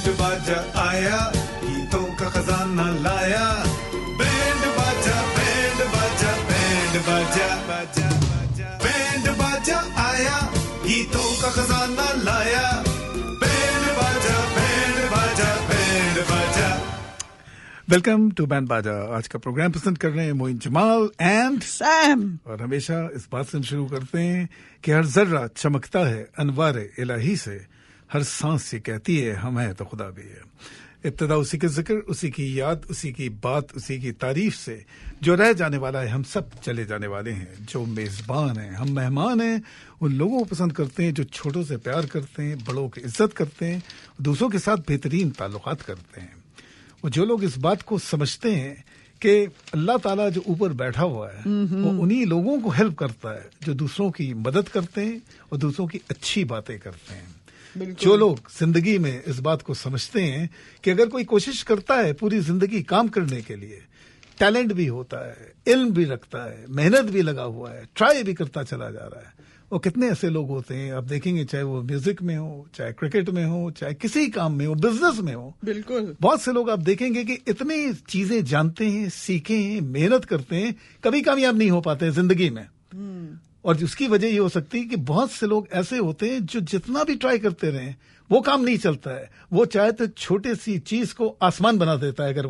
Band बाजा आया, गीतों का खजाना लाया, बैंड बाजा बैंड बाजा बैंड बाजा बाजा बाजा, बैंड बाजा आया, गीतों का खजाना लाया, बैंड बाजा बैंड बाजा बैंड बाजा। वेलकम टू बैंड बाजा। आज का प्रोग्राम पसंद कर रहे हैं मोइन जमाल एंड सैम, और हमेशा इस बात से शुरू करते हैं कि हर जर्रा चमकता है अनवारे इलाही से, हर सांस ये कहती है हम हैं तो खुदा भी है। इब्तिदा उसी के जिक्र, उसी की याद, उसी की बात, उसी की तारीफ से। जो रह जाने वाला है हम सब चले जाने वाले हैं, जो मेजबान हैं हम मेहमान हैं। उन लोगों को पसंद करते हैं जो छोटों से प्यार करते हैं, बड़ों की इज्जत करते हैं, दूसरों के साथ बेहतरीन ताल्लुकात करते हैं। और जो लोग इस बात को समझते हैं कि अल्लाह ताला जो ऊपर बैठा हुआ है वो उन्हीं लोगों को हेल्प करता है जो दूसरों की मदद करते हैं और दूसरों की अच्छी बातें करते हैं। जो लोग जिंदगी में इस बात को समझते हैं कि अगर कोई कोशिश करता है पूरी जिंदगी काम करने के लिए, टैलेंट भी होता है, इल्म भी रखता है, मेहनत भी लगा हुआ है, ट्राई भी करता चला जा रहा है, और कितने ऐसे लोग होते हैं आप देखेंगे, चाहे वो म्यूजिक में हो, चाहे क्रिकेट में हो, चाहे किसी काम में हो, बिजनेस में हो, बिल्कुल बहुत से लोग आप देखेंगे कि इतनी चीजें जानते हैं, सीखे हैं, मेहनत करते हैं, कभी कामयाब नहीं हो पाते हैं जिंदगी में। और उसकी वजह ये हो सकती है कि बहुत से लोग ऐसे होते हैं जो जितना भी ट्राई करते रहे वो काम नहीं चलता है। वो चाहे तो छोटी सी चीज को आसमान बना देता है, अगर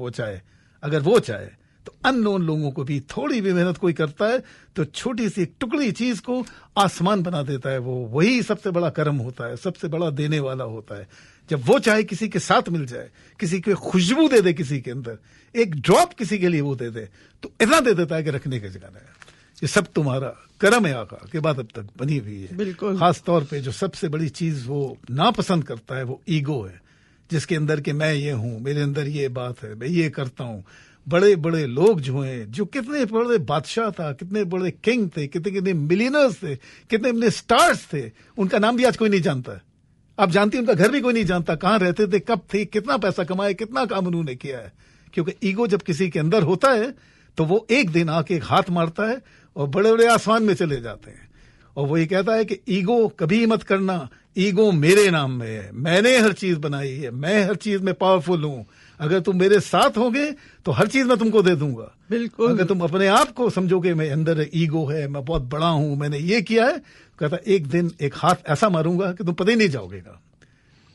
वो चाहे तो अननोन लोगों को भी थोड़ी भी मेहनत कोई करता है तो छोटी सी एक टुकड़ी चीज को आसमान बना देता है। वो वही सबसे बड़ा कर्म होता है, सबसे बड़ा देने वाला होता है। जब वो चाहे किसी के साथ मिल जाए, किसी को खुशबू दे दे, किसी के अंदर एक ड्रॉप किसी के लिए वो दे दे, तो इतना दे देता है कि रखने की जगह नहीं। ये सब तुम्हारा करम है आका के बाद अब तक बनी हुई है। बिल्कुल। खास तौर पे जो सबसे बड़ी चीज वो नापसंद करता है वो ईगो है, जिसके अंदर कि मैं ये हूं, मेरे अंदर ये बात है, मैं ये करता हूं। बड़े बड़े लोग जो हैं, जो कितने बड़े बादशाह था, कितने बड़े किंग थे, कितने कितने मिलियनर्स थे, कितने कितने स्टार्स थे, उनका नाम भी आज कोई नहीं जानता है। आप जानती हैं उनका घर भी कोई नहीं जानता, कहां रहते थे, कब थे, कितना पैसा कमाया, कितना काम उन्होंने किया है। क्योंकि ईगो जब किसी के अंदर होता है तो वो एक दिन आके एक हाथ मारता है और बड़े बड़े आसमान में चले जाते हैं। और वो ये कहता है कि ईगो कभी मत करना, ईगो मेरे नाम में है, मैंने हर चीज बनाई है, मैं हर चीज में पावरफुल हूं, अगर तुम मेरे साथ होगे तो हर चीज मैं तुमको दे दूंगा। बिल्कुल। अगर तुम अपने आप को समझोगे मैं अंदर ईगो है, मैं बहुत बड़ा हूं, मैंने ये किया है, कहता एक दिन एक हाथ ऐसा मारूंगा कि तुम पता ही नहीं जाओगेगा।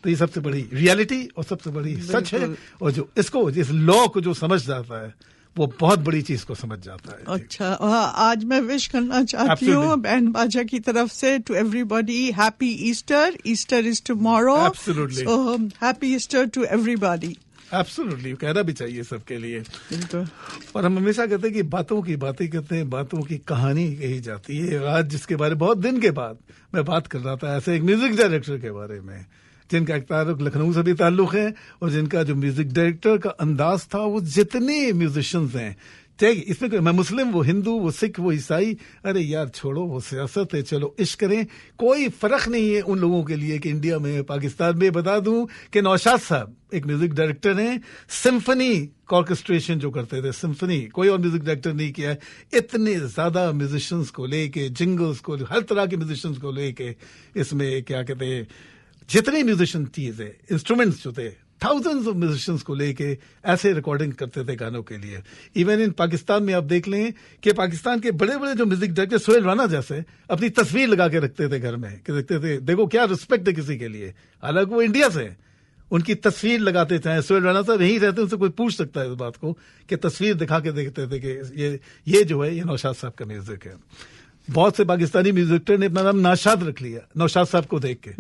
तो ये सबसे बड़ी रियलिटी और सबसे बड़ी सच है। और जो इसको, जिस लॉ को जो समझ जाता है वो बहुत बड़ी चीज को समझ जाता है। अच्छा, आज मैं विश करना चाहती हूँ बैंड बाजा की तरफ से to everybody, happy Easter. Easter is tomorrow. Absolutely. So happy Easter to everybody. Absolutely, कहना भी चाहिए सबके लिए। बिल्कुल। और हम हमेशा कहते हैं कि बातों की बातें करते हैं, बातों की कहानी कही जाती है। आज जिसके बारे में बहुत दिन के बाद मैं बात कर रहा था, ऐसे एक म्यूजिक डायरेक्टर के बारे में जिनका एक ताल्लुक लखनऊ से भी ताल्लुक है, और जिनका जो म्यूजिक डायरेक्टर का अंदाज था, वो जितने म्यूजिशियंस हैं, ठीक, इसमें मैं मुस्लिम, वो हिंदू, वो सिख, वो ईसाई, अरे यार छोड़ो, वो सियासत है, चलो इश्क करें, कोई फर्क नहीं है उन लोगों के लिए कि इंडिया में, पाकिस्तान में। बता दूं कि नौशाद साहब एक म्यूजिक डायरेक्टर हैं, सिम्फनी ऑर्केस्ट्रेशन जो करते थे, सिम्फनी कोई और म्यूजिक डायरेक्टर नहीं किया है। इतने ज्यादा म्यूजिशियंस को लेके, जिंगल्स को, हर तरह के म्यूजिशियंस को लेके, इसमें क्या कहते हैं, जितने म्यूजिशियन चीज है, इंस्ट्रूमेंट्स जो थे, थाउजेंड्स ऑफ म्यूजिशियंस को लेके ऐसे रिकॉर्डिंग करते थे गानों के लिए। इवन इन पाकिस्तान में आप देख लें कि पाकिस्तान के बड़े बड़े जो म्यूजिक डायरेक्टर, सोहेल राना जैसे, अपनी तस्वीर लगा के रखते थे घर में, कि देखते थे देखो क्या रिस्पेक्ट है किसी के लिए, हालांकि वो इंडिया से, उनकी तस्वीर लगाते थे। सोहेल राना साहब यहीं रहते, उनसे कोई पूछ सकता है इस बात को, कि तस्वीर दिखा के देखते थे कि ये जो है ये नौशाद साहब का म्यूजिक है। बहुत से पाकिस्तानी म्यूजिक डायरेक्टर ने अपना नाम नौशाद रख लिया, नौशाद साहब को देख के।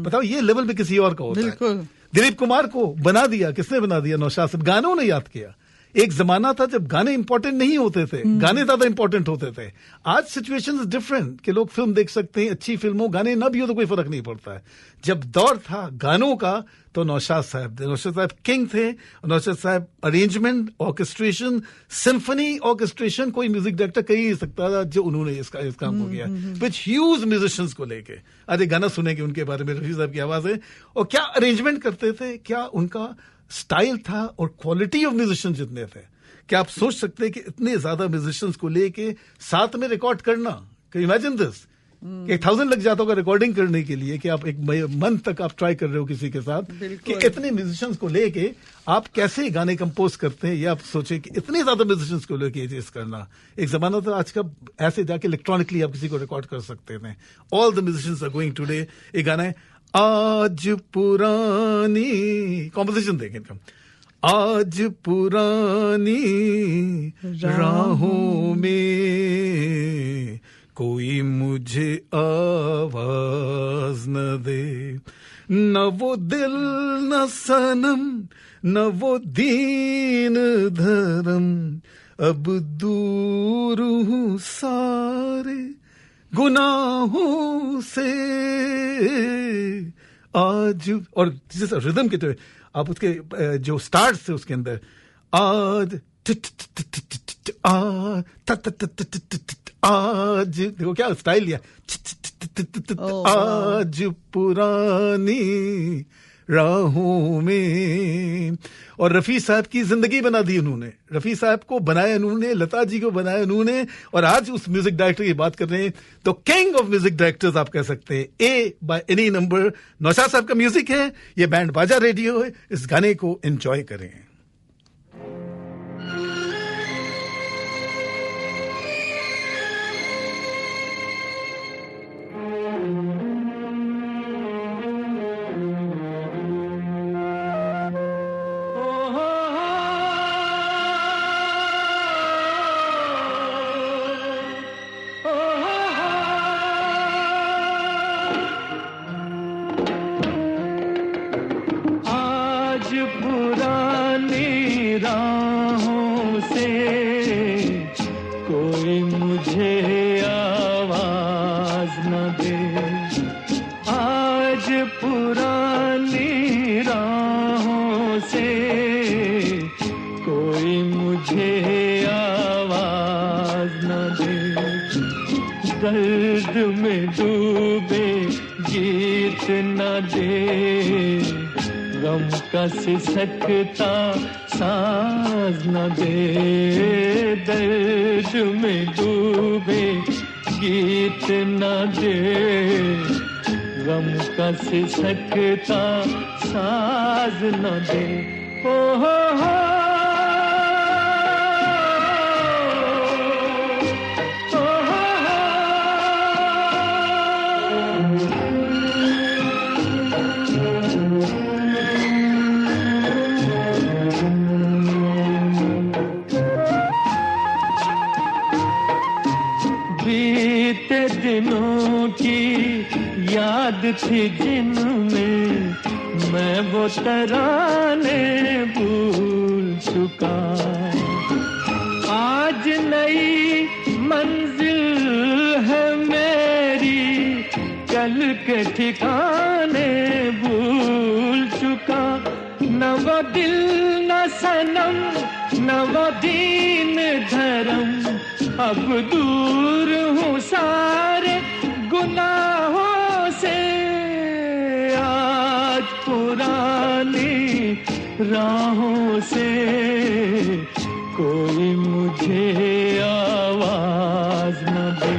बताओ ये लेवल पे किसी और का होता है। दिलीप कुमार को बना दिया, किसने बना दिया? नौशाद साहब। गानों ने याद किया। एक जमाना था जब गाने इंपॉर्टेंट नहीं होते थे, गाने ज्यादा इंपॉर्टेंट होते थे। आज सिचुएशन इज डिफरेंट कि लोग फिल्म देख सकते हैं, अच्छी फिल्मों, गाने ना भी हो तो कोई फर्क नहीं पड़ता है। जब दौर था गानों का तो नौशाद साहब किंग थे। नौशाद साहब अरेंजमेंट, ऑर्केस्ट्रेशन, सिम्फनी ऑर्केस्ट्रेशन कोई म्यूजिक डायरेक्टर कर ही नहीं सकता था जो उन्होंने इस काम को किया, विच ह्यूज म्यूजिशियंस को लेके। आज एक गाना सुनेंगे उनके बारे में, रफी साहब की आवाज है, और क्या अरेंजमेंट करते थे, क्या उनका स्टाइल था, और क्वालिटी ऑफ म्यूजिशियंस जितने थे। क्या आप सोच सकते हैं कि इतने ज्यादा म्यूजिशियंस को लेके साथ में रिकॉर्ड करना, कैन यू इमेजिन दिस? 1000 लग जाता होगा रिकॉर्डिंग करने के लिए, कि आप एक मंथ तक आप ट्राई कर रहे हो किसी के साथ, कि इतने म्यूजिशियंस को लेके आप कैसे गाने कंपोज करते हैं। ये आप सोचे कि इतने ज्यादा म्यूजिशियंस को लेके ये चीज करना। एक जमाना था आज का ऐसे जाके इलेक्ट्रॉनिकली आप किसी को रिकॉर्ड कर सकते थे। All the musicians are going today. एक गाना है आज पुरानी, कॉम्पोजिशन देखें इनका, आज पुरानी राहों में कोई मुझे आवाज न दे, न वो दिल न सनम न वो दीन धर्म, अब दूर हूँ सारे गुनाहों से आज। और जिस रिदम के तो आप उसके जो स्टार्ट थे उसके अंदर आज आज, देखो क्या स्टाइल लिया, आज पुरानी राहों में। और रफी साहब की जिंदगी बना दी उन्होंने, रफी साहब को बनाया उन्होंने, लता जी को बनाया उन्होंने। और आज उस म्यूजिक डायरेक्टर की बात कर रहे हैं तो किंग ऑफ म्यूजिक डायरेक्टर्स आप कह सकते हैं, ए बाय एनी नंबर। नौशाद साहब का म्यूजिक है, ये बैंड बाजा रेडियो है। इस गाने को एंजॉय करें। दर्द में डूबे गीत न दे, गम का सिसकता साज न दे। दर्द में डूबे गीत न दे, गम का सिसकता साज न दे। ओ हो दिनों की याद थी जिनमें मैं वो तराने भूल चुका। आज नई मंजिल है मेरी, कल के ठिकाने भूल चुका। न वो दिल न सनम न वो दीन धर्म, अब दूर हूँ सारे गुनाहों से। आज पुरानी राहों से कोई मुझे आवाज न दे।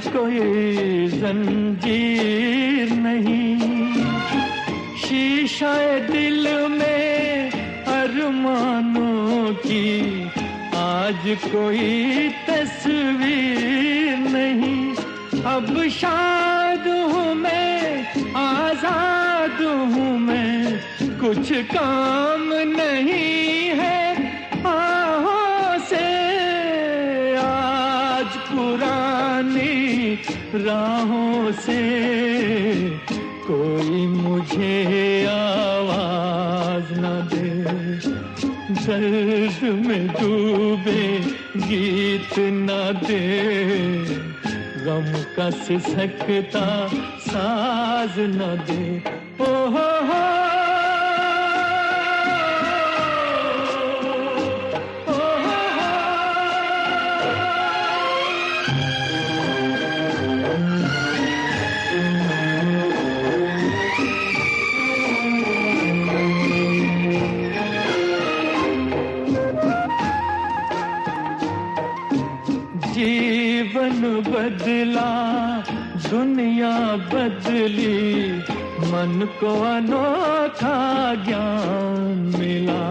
कोई जंजीर नहीं, शीशाए दिल में अरमानों की आज कोई तस्वीर नहीं। अब शाद हूँ मैं, आजाद हूँ मैं, कुछ काम नहीं है आहों से। आज पुरानी राहों से कोई मुझे आवाज न दे। दर्द में डूबे गीत न दे, गम का सिसकता साज न दे। ओ हो जीवन बदला, दुनिया बदली, मन को अनोखा ज्ञान मिला।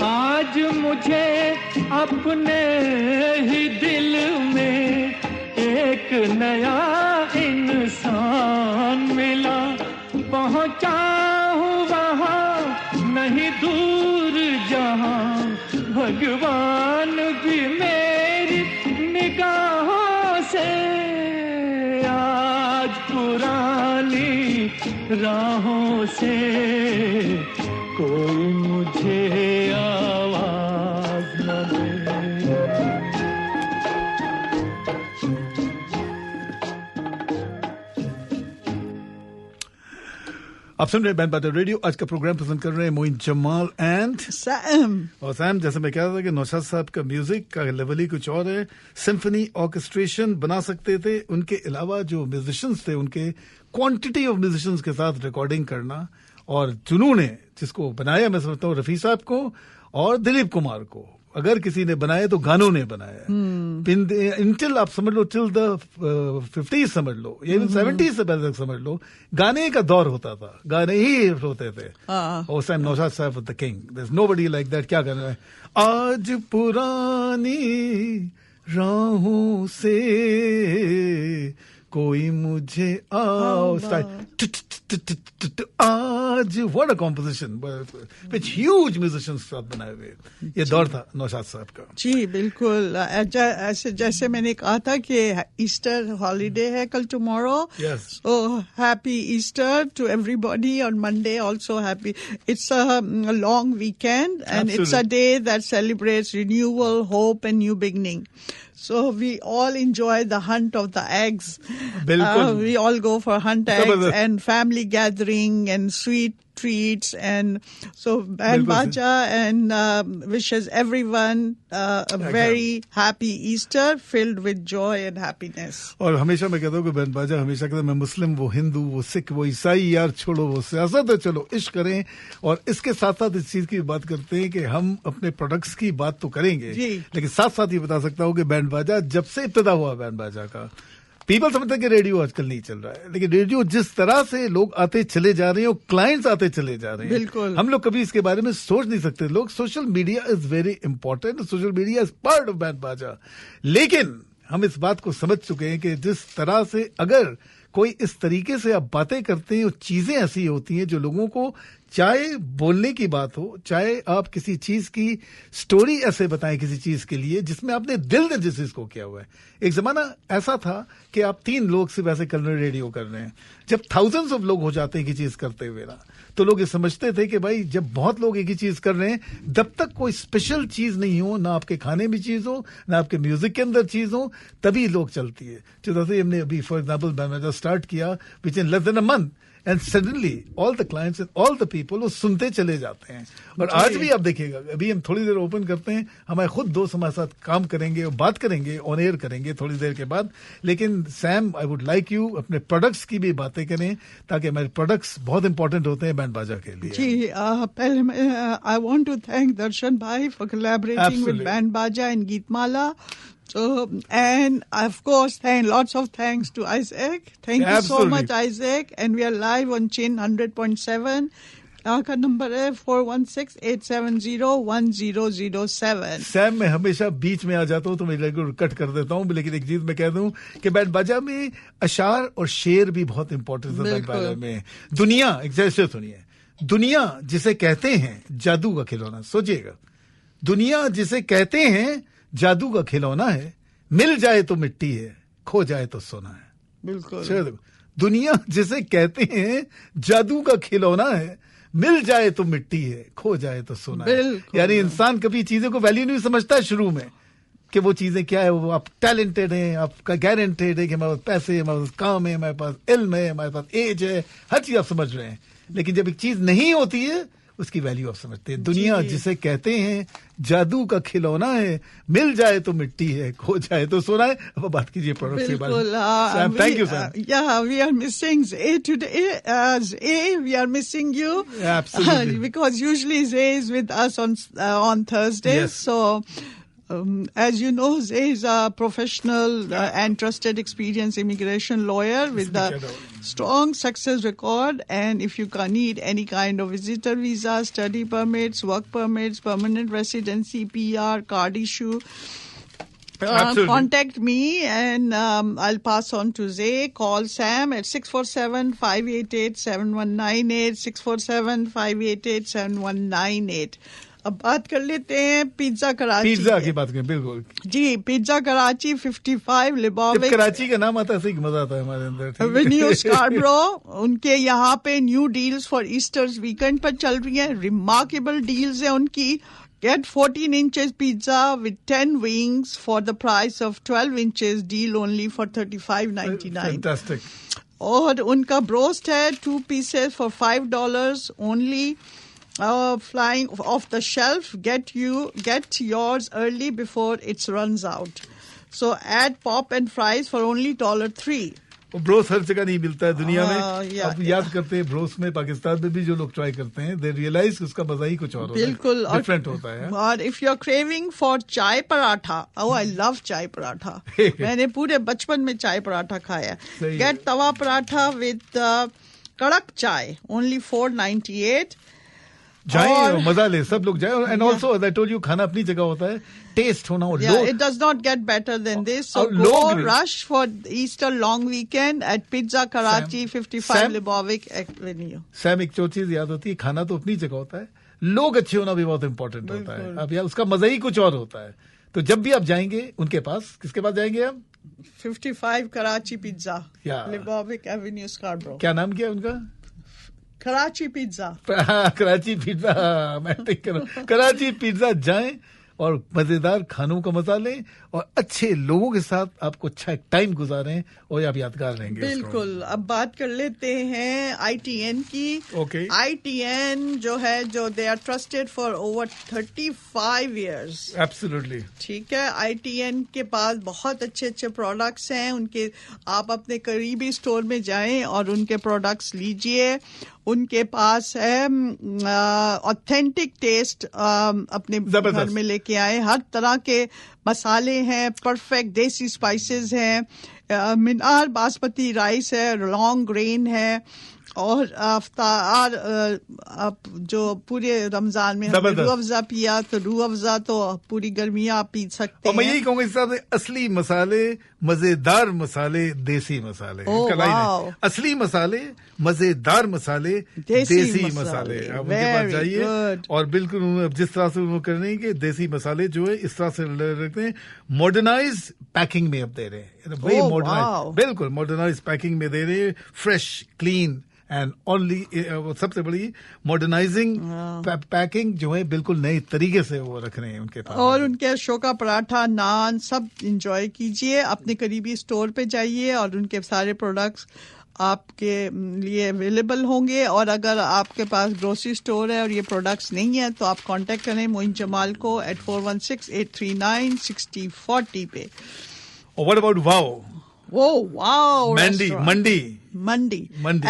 आज मुझे अपने ही दिल में एक नया इंसान मिला। पहुंचा हूँ वहाँ नहीं दूर जहाँ, भगवान भी मेरी निगाहों से आज पुरानी राहों से कोई मुझे आवाज न दे। आप सुन रहे हैं बैंड बाजा रेडियो। आज का प्रोग्राम पसंद कर रहे हैं मोइन जमाल एंड सैम। और सैम, जैसे मैं कह रहा था कि नौशाद साहब का म्यूजिक का लेवल ही कुछ और है। सिम्फनी ऑर्केस्ट्रेशन बना सकते थे, उनके अलावा जो म्यूजिशियंस थे उनके क्वांटिटी ऑफ म्यूजिशियंस के साथ रिकॉर्डिंग करना, और जुनून है जिसको बनाया मैं समझता हूँ रफी साहब को और दिलीप कुमार को। अगर किसी ने बनाया तो गानों ने बनाया। इंटिल आप समझ लो, टिल द 50s समझ लो, या 70s से पहले तक समझ लो, गाने का दौर होता था, गाने ही होते थे। और सैम नौशाद साहब the king, there is nobody like that. क्या करना है आज पुरानी राहों से कोई मुझे आज, what a composition, which huge musicians साथ बनाए हुए। ये दौर था नौशाद साहब का। जी बिल्कुल। ऐसे जैसे मैंने कहा था कि ईस्टर हॉलीडे है कल, tomorrow. Yes. So happy Easter to everybody on Monday. Also happy. It's a long weekend and Absolutely. it's a day that celebrates renewal, hope and new beginning. So we all enjoy the hunt of the eggs. We all go for hunt eggs and family gathering and sweet treats, and so Band Baja and wishes everyone a very happy Easter filled with joy and happiness. और हमेशा मैं कहता हूँ कि band बाजा हमेशा कहता हूँ, मैं मुस्लिम, वो हिंदू, वो सिख, वो ईसाई, यार छोड़ो वो सियासत है, चलो इश्क करें। और इसके साथ साथ इस चीज की बात करते हैं कि हम अपने प्रोडक्ट्स की बात तो करेंगे, लेकिन साथ साथ ये बता सकता हूँ कि बैंड बाजा जब से इब्तिदा हुआ बैंड बाजा का, पीपल समझते हैं कि रेडियो आजकल नहीं चल रहा है, लेकिन रेडियो जिस तरह से लोग आते चले जा रहे हैं और क्लाइंट्स आते चले जा रहे हैं, बिल्कुल हम लोग कभी इसके बारे में सोच नहीं सकते। लोग, social media is very important, social media is part of band बाजा, लेकिन हम इस बात को समझ चुके हैं कि जिस तरह से अगर कोई इस तरीके से आप बातें करते हैं और चीजें ऐसी होती हैं जो लोगों को, चाहे बोलने की बात हो, चाहे आप किसी चीज की स्टोरी ऐसे बताएं किसी चीज के लिए जिसमें आपने दिल ने जिस चीज को किया हुआ है। एक जमाना ऐसा था कि आप 3 लोग सिर्फ ऐसे कर रहे हैं, रेडियो कर रहे हैं। जब थाउजेंड्स ऑफ लोग हो जाते हैं कि चीज करते हुए ना, तो लोग ये समझते थे कि भाई जब बहुत लोग एक ही चीज कर रहे हैं, जब तक कोई स्पेशल चीज नहीं हो, ना आपके खाने में चीज हो, ना आपके म्यूजिक के अंदर चीज हो, तभी लोग चलती है। जैसे हमने अभी फॉर एग्जाम्पल स्टार्ट किया which in less than a month, and suddenly all the clients and all the people वो सुनते चले जाते हैं। और आज भी आप देखिएगा, अभी हम थोड़ी देर ओपन करते हैं, हमारे खुद दोस्त हमारे साथ काम करेंगे और बात करेंगे, ऑन एयर करेंगे थोड़ी देर के बाद। लेकिन Sam, I would like you अपने प्रोडक्ट्स की भी बातें करें, ताकि हमारे प्रोडक्ट्स बहुत इंपॉर्टेंट होते हैं बैंड बाजा के लिए। जी, पहले आई वांट टू थैंक दर्शन भाई फॉर कोलैबोरेटिंग विद बैंड बाजा and Geetmala. So, and of course, lots of thanks to Isaac. Thank you so much, Isaac. And we are live on Chin 100.7. का number है 416-870-1007. Sam, मैं हमेशा बीच में आ जाता हूँ तो मैं रेगुलर कट कर देता हूँ, लेकिन एक चीज मैं कह दूं कि बैंड बाजा में अशार और शेर भी बहुत इंपॉर्टेंट है। बैंड बाजा में दुनिया, जैसे सुनिए, दुनिया जिसे कहते हैं जादू का खिलौना, सोचिएगा, दुनिया जिसे कहते हैं जादू का खिलौना है, मिल जाए तो मिट्टी है, खो जाए तो सोना है। बिल्कुल। दुनिया जिसे कहते हैं जादू का खिलौना है, मिल जाए तो मिट्टी है, खो जाए तो सोना है। यानी इंसान कभी चीजों को वैल्यू नहीं समझता शुरू में कि वो चीजें क्या है। वो आप टैलेंटेड हैं, आपका गारंटेड है कि हमारे पास पैसे, हमारे पास काम है, हमारे पास इल्म है, हमारे पास एज है, हर चीज आप समझ रहे हैं। लेकिन जब एक चीज नहीं होती है उसकी वैल्यू आप समझते हैं। दुनिया जिसे कहते हैं जादू का खिलौना है, मिल जाए तो मिट्टी है, खो जाए तो सोना है। अब बात कीजिए प्रोडक्ट के बारे में। Thank you, sir. Yeah, we are missing Zay today. Zay, we are missing you. Absolutely. Because usually Zay is with us on Thursdays. Yes. So As you know, Zay is a professional and trusted, experienced immigration lawyer with a strong success record. And if you need any kind of visitor visa, study permits, work permits, permanent residency, PR, card issue, contact me and I'll pass on to Zay. Call Sam at 647-588-7198, 647-588-7198. अब बात कर लेते हैं pizza Karachi. Pizza की बात करें, बिल्कुल जी। Pizza Karachi 55 लिबॉविक। Karachi का नाम आता है, सही मजा आता है हमारे अंदर। एवेन्यू स्कारब्रो, उनके यहाँ पे new deals for esters weekend पर चल रही हैं। रिमार्केबल डील्स है उनकी। Get 14 inches pizza with 10 wings for the price of 12 inches. Deal only for $35.99. Fantastic. और उनका broast है 2 pieces for $5 only. Flying off the shelf. Get yours early before it runs out. So add pop and fries for only $3. Bros हर जगह नहीं मिलता है दुनिया में। आप याद करते हैं ब्रोस में पाकिस्तान में भी जो लोग ट्राई करते हैं, दे रियलाइज उसका मजा ही कुछ और होता है, बिल्कुल डिफरेंट होता है। और if you are craving for chai paratha, I love चाय पराठा। मैंने पूरे बचपन में चाय पराठा खाया। गेट तवा पराठा विद कड़क चाय, ओनली $4.98। जाए मजा ले, सब लोग जाए। And also I told you, खाना अपनी जगह होता है, टेस्ट होना हो। It does not get better than this. So go rush for Easter long weekend at Pizza Karachi, 55 Libovic Avenue. Sam, एक और चीज याद होती है, खाना तो अपनी जगह होता है, लोग अच्छे होना भी बहुत इम्पोर्टेंट होता है। अब यार उसका मजा ही कुछ और होता है। तो जब भी आप जाएंगे उनके पास, किसके पास जाएंगे हम? 55 Karachi Pizza, Libovic Avenue, Scarborough. क्या नाम किया उनका? कराची पिज्जा। कराची पिज्जा, मैं ठीक करूँ। कराची पिज्जा जाएं और मजेदार खानों का मजा लें और अच्छे लोगों के साथ आपको अच्छा एक टाइम गुजारें और आप यादगार रहेंगे। बिल्कुल। अब बात कर लेते हैं ITN की। ओके। ITN जो है, जो they are trusted for over 35 years। Absolutely ठीक है। ITN के पास बहुत अच्छे अच्छे प्रोडक्ट्स हैं उनके। आप अपने करीबी स्टोर में जाएं और उनके प्रोडक्ट्स लीजिए। उनके पास है ऑथेंटिक टेस्ट, अपने घर में लेके आए। हर तरह के मसाले हैं, परफेक्ट देसी स्पाइसेस हैं, मिनार बासमती राइस है, लॉन्ग ग्रेन है, और अफ्तार जो पूरे रमजान में रूह अफ़ज़ा पिया तो रूह अफ़ज़ा तो पूरी गर्मियाँ आप पी सकते हैं। मैं यही कहूँगा इस तरह से असली मसाले, मजेदार मसाले, देसी मसाले। असली मसाले, मजेदार मसाले, देसी मसाले। आप उनके पास जाइए और बिल्कुल जिस तरह से उन्होंने करने के देसी मसाले जो है इस तरह से रखते हैं, मॉडर्नाइज पैकिंग में अब दे रहे हैं। वही मॉडर्नाइज, बिल्कुल मॉडर्नाइज पैकिंग में दे रहे हैं, फ्रेश, क्लीन एंड ओनली। सबसे बड़ी मॉडर्नाइजिंग पैकिंग जो है, बिल्कुल नए तरीके से वो रख रहे हैं उनके पास। और उनके अशोका पराठा, नान सब एंजॉय कीजिए। अपने करीबी स्टोर पे जाइए और उनके सारे प्रोडक्ट्स आपके लिए अवेलेबल होंगे। और अगर आपके पास ग्रोसरी स्टोर है और ये प्रोडक्ट्स नहीं है तो आप कांटेक्ट करें मोइन जमाल को at 416-839-6040 पे। और what about wow? Oh, wow. Mandi.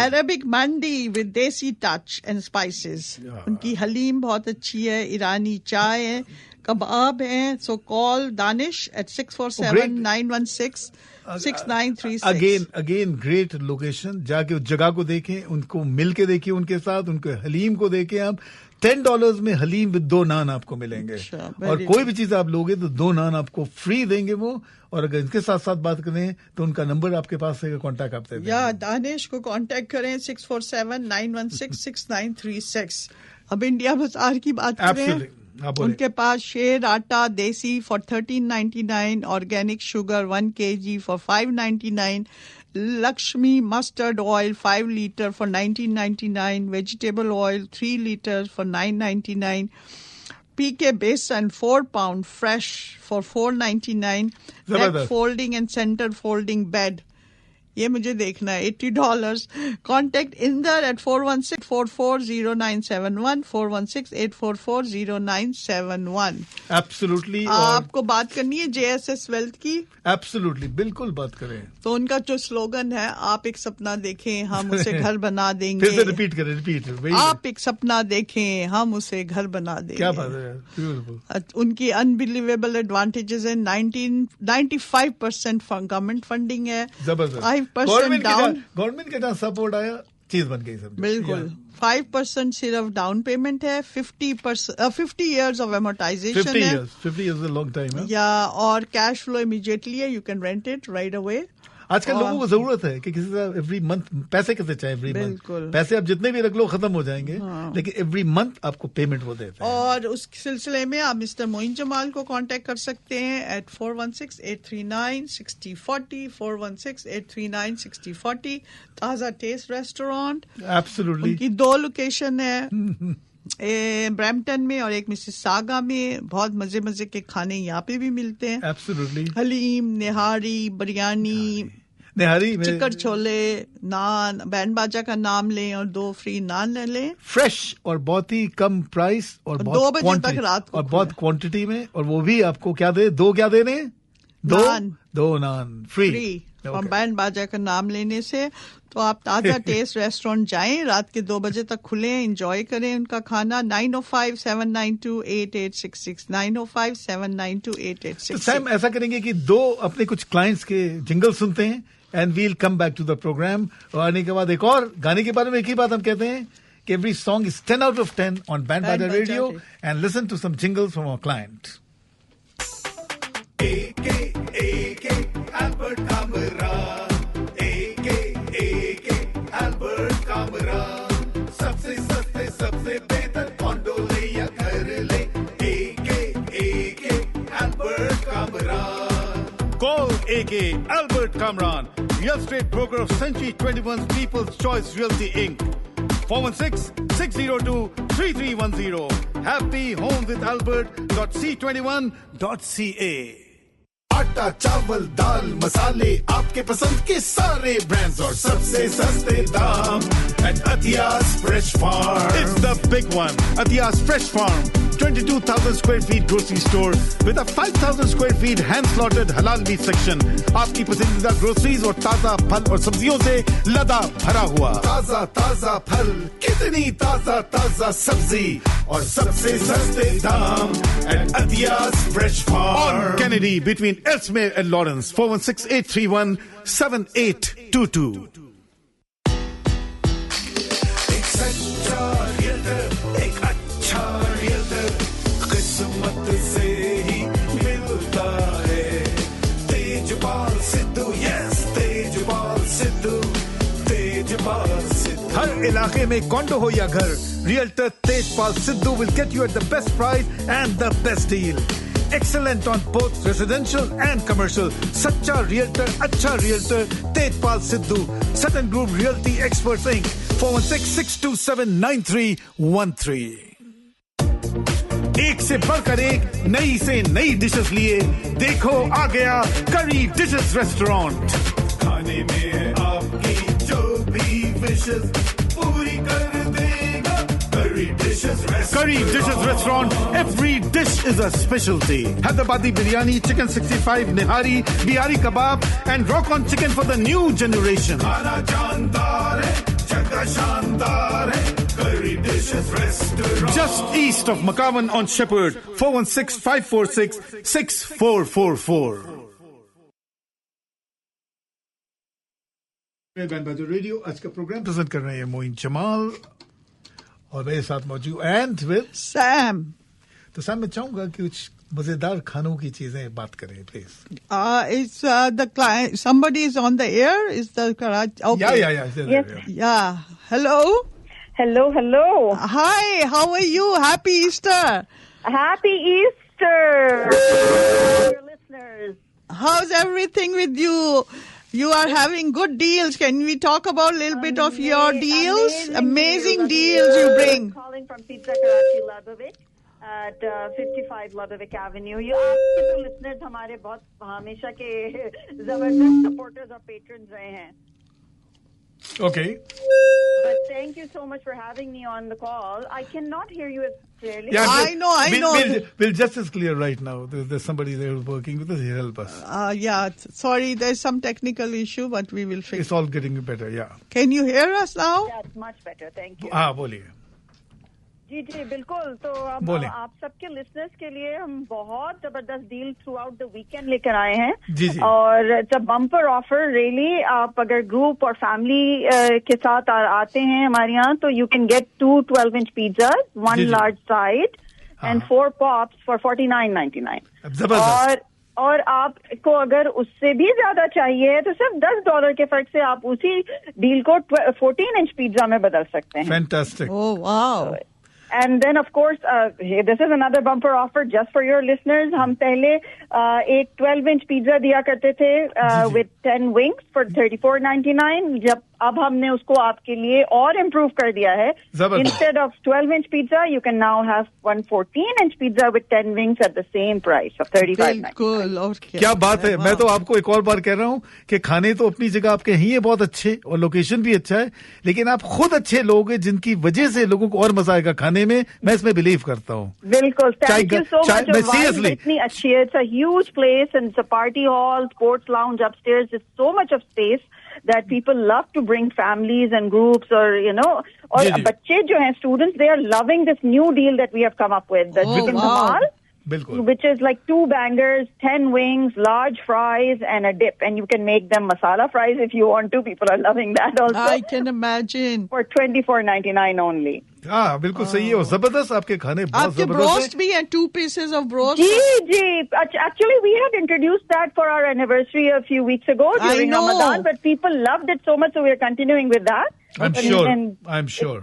Arabic mandi with desi touch and spices. उनकी हलीम बहुत अच्छी है, ईरानी चाय है, कबाब है. So call Danish at 647-916-6936. Again, great location. जाके उस जगह को देखें, उनको मिल के देखिए उनके साथ, उनके हलीम को देखें आप। $10 में हलीम विद 2 नान आपको मिलेंगे। और कोई भी चीज आप लोगे तो 2 नान आपको फ्री देंगे वो। और अगर इनके साथ साथ बात करें तो उनका नंबर आपके पास है, कॉन्टैक्ट आप दें। या दानिश को कांटेक्ट करें 647-916-6936। अब इंडिया बाजार की बात करें, उनके पास शेर आटा देसी for $13.99, organic sugar 1 kg for $5.99, Lakshmi mustard oil 5 liter for $19.99, vegetable oil 3 liters for $9.99, PK Besan 4 pound fresh for $4.99, neck folding and center folding bed ये मुझे देखना है, $80. Contact Inder at 416-440-971, 416-844-0971. Absolutely. आपको बात करनी है JSS Wealth की? Absolutely, बिल्कुल बात करें. तो उनका जो स्लोगन है, आप एक सपना देखें, हम उसे घर बना देंगे. फिर से रिपीट करें, रिपीट. आप एक सपना देखें, हम उसे घर बना देंगे. क्या बात है, ब्यूटीफुल. उनकी अनबिलीवेबल एडवांटेजेस है. 95% गवर्नमेंट फंडिंग है. जबरदस्त. 5% डाउन. गवर्नमेंट के जहाँ सपोर्ट आया, चीज बन गई सब. बिल्कुल. 5% सिर्फ डाउन पेमेंट है. 50 years of amortization 50 है. years. 50 years is a long time. या और कैश फ्लो इमीडिएटली है. You can rent it right away. आजकल लोगों को जरूरत है कि किसी से एवरी मंथ पैसे कैसे चाहे. एवरी मंथ पैसे आप जितने भी रख लो खत्म हो जाएंगे. लेकिन एवरी मंथ आपको पेमेंट वो देते हैं. और उस सिलसिले में आप मिस्टर मोइन जमाल को कांटेक्ट कर सकते हैं at 416-839-6040, 416-839-6040. ताजा टेस्ट रेस्टोरेंट. एब्सोल्युटली. उनकी 2 लोकेशन है, ब्रैम्पटन में और एक मिसिसागा में. बहुत मजे मजे के खाने यहाँ पे भी मिलते हैं. एब्सोल्युटली. हलीम, निहारी, बिरयानी, निहारी में चिकन छोले, नान. बैंड बाजा का नाम लें और 2 फ्री नान ले लें. फ्रेश और बहुत ही कम प्राइस और 2 बजे तक रात को और बहुत क्वांटिटी में. और वो भी आपको क्या दे, 2 क्या देने, 2 नान फ्री और बैंड बाजा का नाम लेने से. तो आप ताजा टेस्ट रेस्टोरेंट जाएं. रात के 2 बजे तक खुले, एंजॉय करें उनका खाना. 905-792-8866, 905-792-8866. तो सैम ऐसा करेंगे कि 2 अपने कुछ क्लाइंट्स के जिंगल सुनते हैं and we'll come back to the program. और आने के बाद एक और गाने के बारे में एक ही बात हम कहते हैं कि every song is 10 out of 10 on band Baja radio. And listen to some jingles from our client. Albert Camera, Albert Camera, सबसे सस्ते सबसे बेहतर कॉन्डो ले या घर ले. Albert Camera. Call AK Albert Kamran, real estate broker of Century 21's People's Choice Realty Inc. 416-602-3310. happyhomewithalbert.c21.ca. आटा, चावल, दाल, मसाले, आपके पसंद के सारे ब्रांड्स और सबसे सस्ते दाम at Athias Fresh Farm. It's the big one. Athias Fresh Farm. 22,000 square feet grocery store with a 5,000 square feet hand-slotted halal meat section. आपकी पसंदीदा groceries और ताजा फल और सब्जियों से लदा भरा हुआ. ताजा ताजा फल, कितनी ताजा ताजा सब्जी और सबसे सस्ते दाम at Athias Fresh Farm. On Kennedy between Elsmere and Lawrence. 416-831-7822. एक सच्चा रियल्टर, एक अच्छा रियल्टर किस्मत से ही मिलता है. तेजपाल सिद्धू, यस तेजपाल सिद्धू, तेजपाल सिद्धू. हर इलाके में कॉन्डो हो या घर, realtor Tejpal Sidhu will get you at the best price and the best deal. Excellent on both residential and commercial. Sacha Realtor, Acha Realtor, Tejpal Sidhu, Sutton Group Realty Experts Inc. 416-627-9313. एक से बढ़कर एक, नई से नई डिशेस लिए देखो आ गया करी डिशेस रेस्टोरेंट. खाने में है आपकी जो भी विशेस पूरी कर देगा Curry Dishes Restaurant. Every dish is a specialty. Hyderabadi biryani, chicken 65, nihari, bihari kebab, and rock on chicken for the new generation. खाना जानदार है, जगह शानदार है, Curry Dishes Restaurant. Just east of McCowan on Shepherd, 416-546-6444. Band Baja radio आज का programme present कर रहे हैं मोइन जमाल और मेरे साथ मौजूद एंड विद सैम. तो सैम मैं चाहूंगा कि कुछ मजेदार खानों की चीजें बात करें please. Is the client, somebody is on the air? Is the Karachi? Okay. Yeah. Hello. Hello. Hi. How are you? Happy Easter. Happy Easter, dear listeners. How's everything with you? You are having good deals. Can we talk about a little bit of your deals? Amazing deals you bring. I'm calling from Pizza Karachi Lebovic. at 55 Ludovic Avenue. You आपके तो listeners हमारे बहुत हमेशा के जबरदस्त supporters और patrons रहे हैं. Okay. But thank you so much for having me on the call. I cannot hear you as clearly. Yeah, I know. We'll just as clear right now. There's somebody there who's working with us. He'll help us. Yeah, sorry, there's some technical issue, but we will fix it. It's all getting better, yeah. Can you hear us now? That's much better. Thank you. हाँ, बोलिए. जी जी बिल्कुल. तो अब आप सबके listeners के लिए हम बहुत जबरदस्त deal through out the weekend लेकर आए हैं. जी जी. और it's a bumper offer really. आप अगर ग्रुप और फैमिली के साथ आते हैं हमारे यहाँ तो you can get 2 12-inch pizzas, 1 large side and 4 pops for $49.99. जबरदस्त. और आपको अगर उससे भी ज्यादा चाहिए तो सिर्फ $10 के फर्क से आप उसी डील को 14-inch पिज्जा में बदल सकते हैं. Fantastic. Oh, wow. And then, of course, this is another bumper offer just for your listeners. हम पहले एक 12-inch pizza दिया करते थे with 10 wings for $34.99. जब अब हमने उसको आपके लिए और improve कर दिया है. Instead of 12-inch pizza, you can now have one 14-inch pizza with 10 wings at the same price of $35.99. बिल्कुल. और क्या बात है. मैं तो आपको एक और बार कह रहा हूँ कि खाने तो अपनी जगह आपके ही है बहुत अच्छे और लोकेशन भी अच्छा है, लेकिन आप खुद अच्छे लोग हैं जिनकी वजह से लोगों को और मजा आएगा खाने में. मैं इसमें बिलीव करता हूँ. बिल्कुल. Thank you so much. Seriously. इतनी अच्छी है. It's a huge place and it's a party hall, sports lounge upstairs. There's so much of space that people love to bring families and groups or, you know, और बच्चे जो हैं students, they are loving this new deal that we have come up with. The chicken dhamal, which is like 2 bangers, 10 wings, large fries and a dip. And you can make them masala fries if you want to. People are loving that also. I can imagine. For $24.99 only. हाँ बिल्कुल सही है. और जबरदस्त आपके खाने बहुत आपके broast भी हैं, 2 pieces of broast. Ji. Actually, we had introduced that for our anniversary a few weeks ago during Ramadan, but people loved it so much, so we are continuing with that. I'm sure.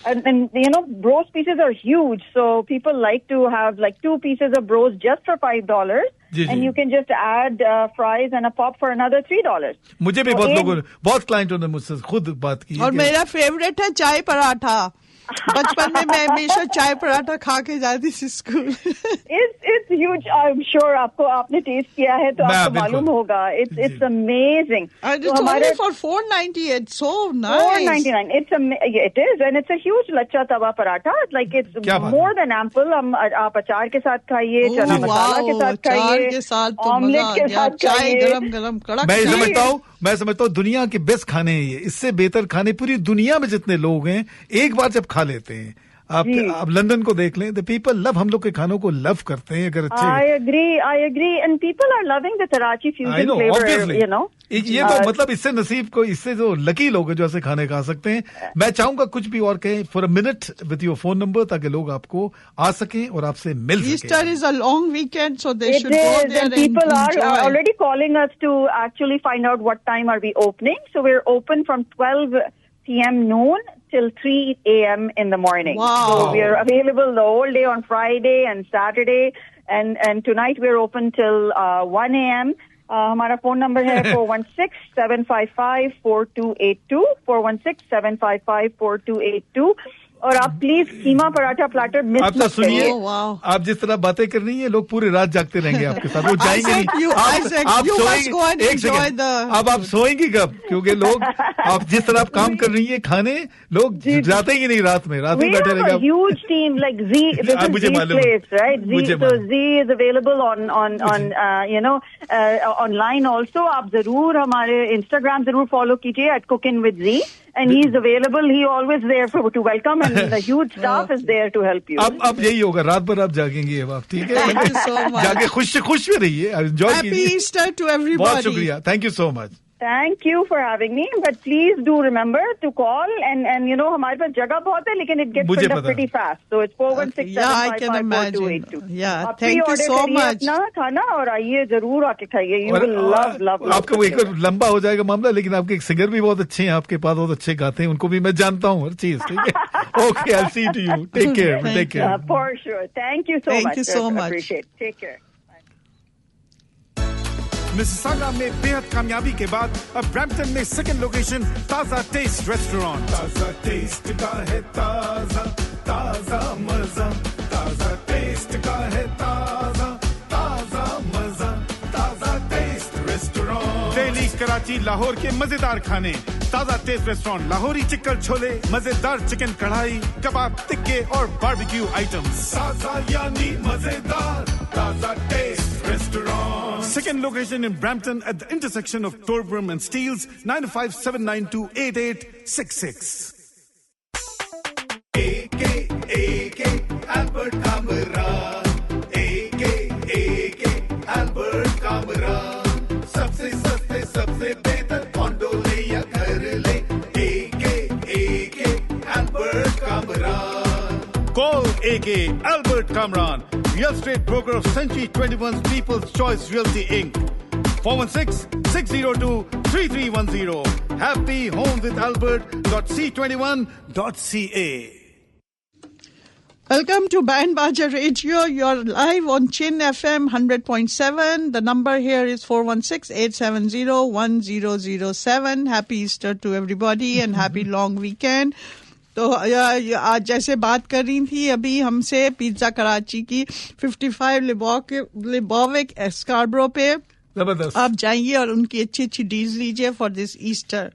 And you know, broast pieces are huge, so people like to have like 2 pieces of broast just for $5, and you can just add fries and a pop for another $3. मुझे भी बहुत क्लाइंटों ने मुझसे खुद बात की. और मेरा फेवरेट है चाय पराठा. बचपन में मैं हमेशा चाय पराठा खा के जाती थी school. It's huge. I'm sure आपने टेस्ट किया है तो आपको मालूम होगा. It's amazing. And it's only for $4.98. So nice. $4.99. It is, and it's a huge lachha Tawa paratha. Like it's more than ample. आप अचार के साथ खाइए, चना मसाला के साथ खाइए, ऑमलेट के साथ चाय गरम कड़क. मैं समझता हूँ दुनिया के बेस्ट खाने हैं ये. इससे बेहतर खाने पूरी दुनिया में जितने लोग हैं एक बार जब खा लेते हैं. आप लंदन को देख लें. द पीपल लव, हम लोग के खानों को लव करते हैं अगर अच्छे. I agree and people are loving the Karachi fusion flavor, obviously. you know. ये तो मतलब इससे नसीब को, इससे जो लकी लोग हैं जो ऐसे खाने खा सकते हैं. मैं चाहूंगा कुछ भी और कहें for a minute with your phone number ताकि लोग आपको आ सकें और आपसे मिल सकें. Easter is a long weekend, so they should go there and people are already calling us to actually find out what time are we opening. So we're open from 12 p.m. noon till 3 a.m. in the morning. Wow. So we are available the whole day on Friday and Saturday, and tonight we're open till 1 a.m. हमारा phone number है 416-755-4282, 416-755-4282. और आप please keema paratha platter miss मत करिए. सुनिए, आप जिस तरह बातें कर रही हैं लोग पूरी रात जागते रहेंगे आपके साथ. वो जाएंगे नहीं. आप सोएंगे. एक सेकंड. अब आप सोएंगी कब? क्योंकि लोग आप जिस तरह आप काम कर रही हैं खाने, लोग जाते ही नहीं रात में बैठे रहेंगे. Huge team like Z. This is Z's place, right? So Z is available on you know online also. आप जरूर हमारे Instagram जरूर फॉलो कीजिए @cookinwithz. And he's available. He always there to welcome, and the huge staff is there to help you. अब यही होगा. रात भर आप जागेंगे अब आप. ठीक है. Thank you so much. जाके खुश भी रहिए. Enjoy कीजिए. Happy Easter to everybody. बहुत शुक्रिया. Thank you so much. Thank you for having me. But please do remember to call and you know हमारे पास जगह बहुत है लेकिन it gets filled up pretty fast. So it's 416-755-4282. Yeah, thank you so much. अपना खाना और आइए जरूर आके खाइए. You will love. आपका वो एक लंबा हो जाएगा मामला, लेकिन आपके एक सिंगर भी बहुत अच्छे हैं आपके पास, बहुत अच्छे गाते हैं. उनको भी मैं जानता हूँ हर चीज. ठीक है. Okay, I'll see to you. Take care. For sure. Thank you so much. Thank you so much. Appreciate it. Take care. Mississauga में बेहद कामयाबी के बाद अब ब्रैम्पटन में सेकंड लोकेशन ताजा टेस्ट रेस्टोरेंट. ताजा टेस्ट का है ताजा मजा. ताजा टेस्ट का है ताजा ताजा मजा, ताजा टेस्ट रेस्टोरेंट। दिल्ली, कराची, लाहौर के मजेदार खाने, Taza taste restaurant, Lahori chicken chole, मजेदार चिकन कढ़ाई, कबाब, टिक्के और बारबेक्यू आइटम्स। ताजा यानी मजेदार, Taza taste restaurant. Second location in Brampton at the intersection of Torbram and Steeles, 957928866. AK Albert Kamran, AK Albert Kamran, सबसे सस्ते सबसे बेहतर कॉन्डो ले या घर ले, AK Albert Kamran। Call AK Albert Kamran, real estate broker of Century 21's People's Choice Realty Inc. 416-602-3310. happyhomewithalbert.c21.ca. Welcome to Band Baja Radio. You're live on Chin FM 100.7. The number here is 416-870-1007. Happy Easter to everybody and happy long weekend. तो आज जैसे बात कर रही थी अभी हमसे pizza Karachi की 55 लिबोविक स्कार्बरो पे जबरदस्त। आप जाइए और उनकी अच्छी अच्छी डील्स लीजिए for this Easter.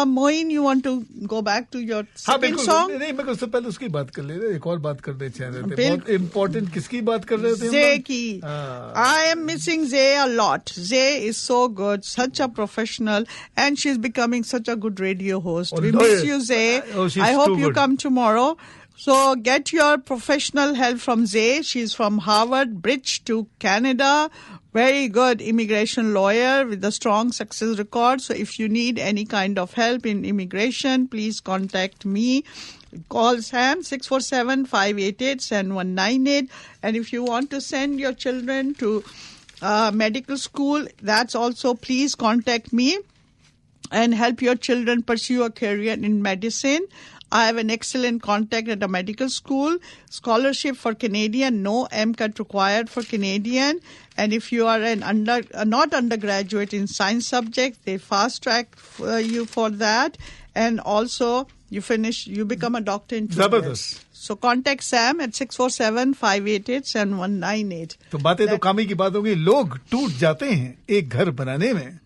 Moin, you want to go back to your second song? नहीं, मैं उससे पहले उसकी बात कर ले रहे, एक और बात करने चाह रहे थे, बहुत इम्पोर्टेंट। किसकी बात कर रहे थे? Zay की। I am missing Zay a lot. Zay is so good, such a professional, and she's becoming such a good radio host. We miss you, Zay. I hope you come tomorrow. So get your professional help from Zay. She's from Harvard Bridge to Canada. Very good immigration lawyer with a strong success record. So if you need any kind of help in immigration, please contact me. Call Sam 647-588-7198. And if you want to send your children to medical school, that's also please contact me and help your children pursue a career in medicine. I have an excellent contact at a medical school. Scholarship for Canadian, no MCAT required for Canadian. And if you are not undergraduate in science subject, they fast track you for that. And also you become a doctor in 2 years. So contact Sam at 647-588-7198. तो बातें तो कामी की बात होगी। लोग टूट जाते हैं एक घर बनाने में,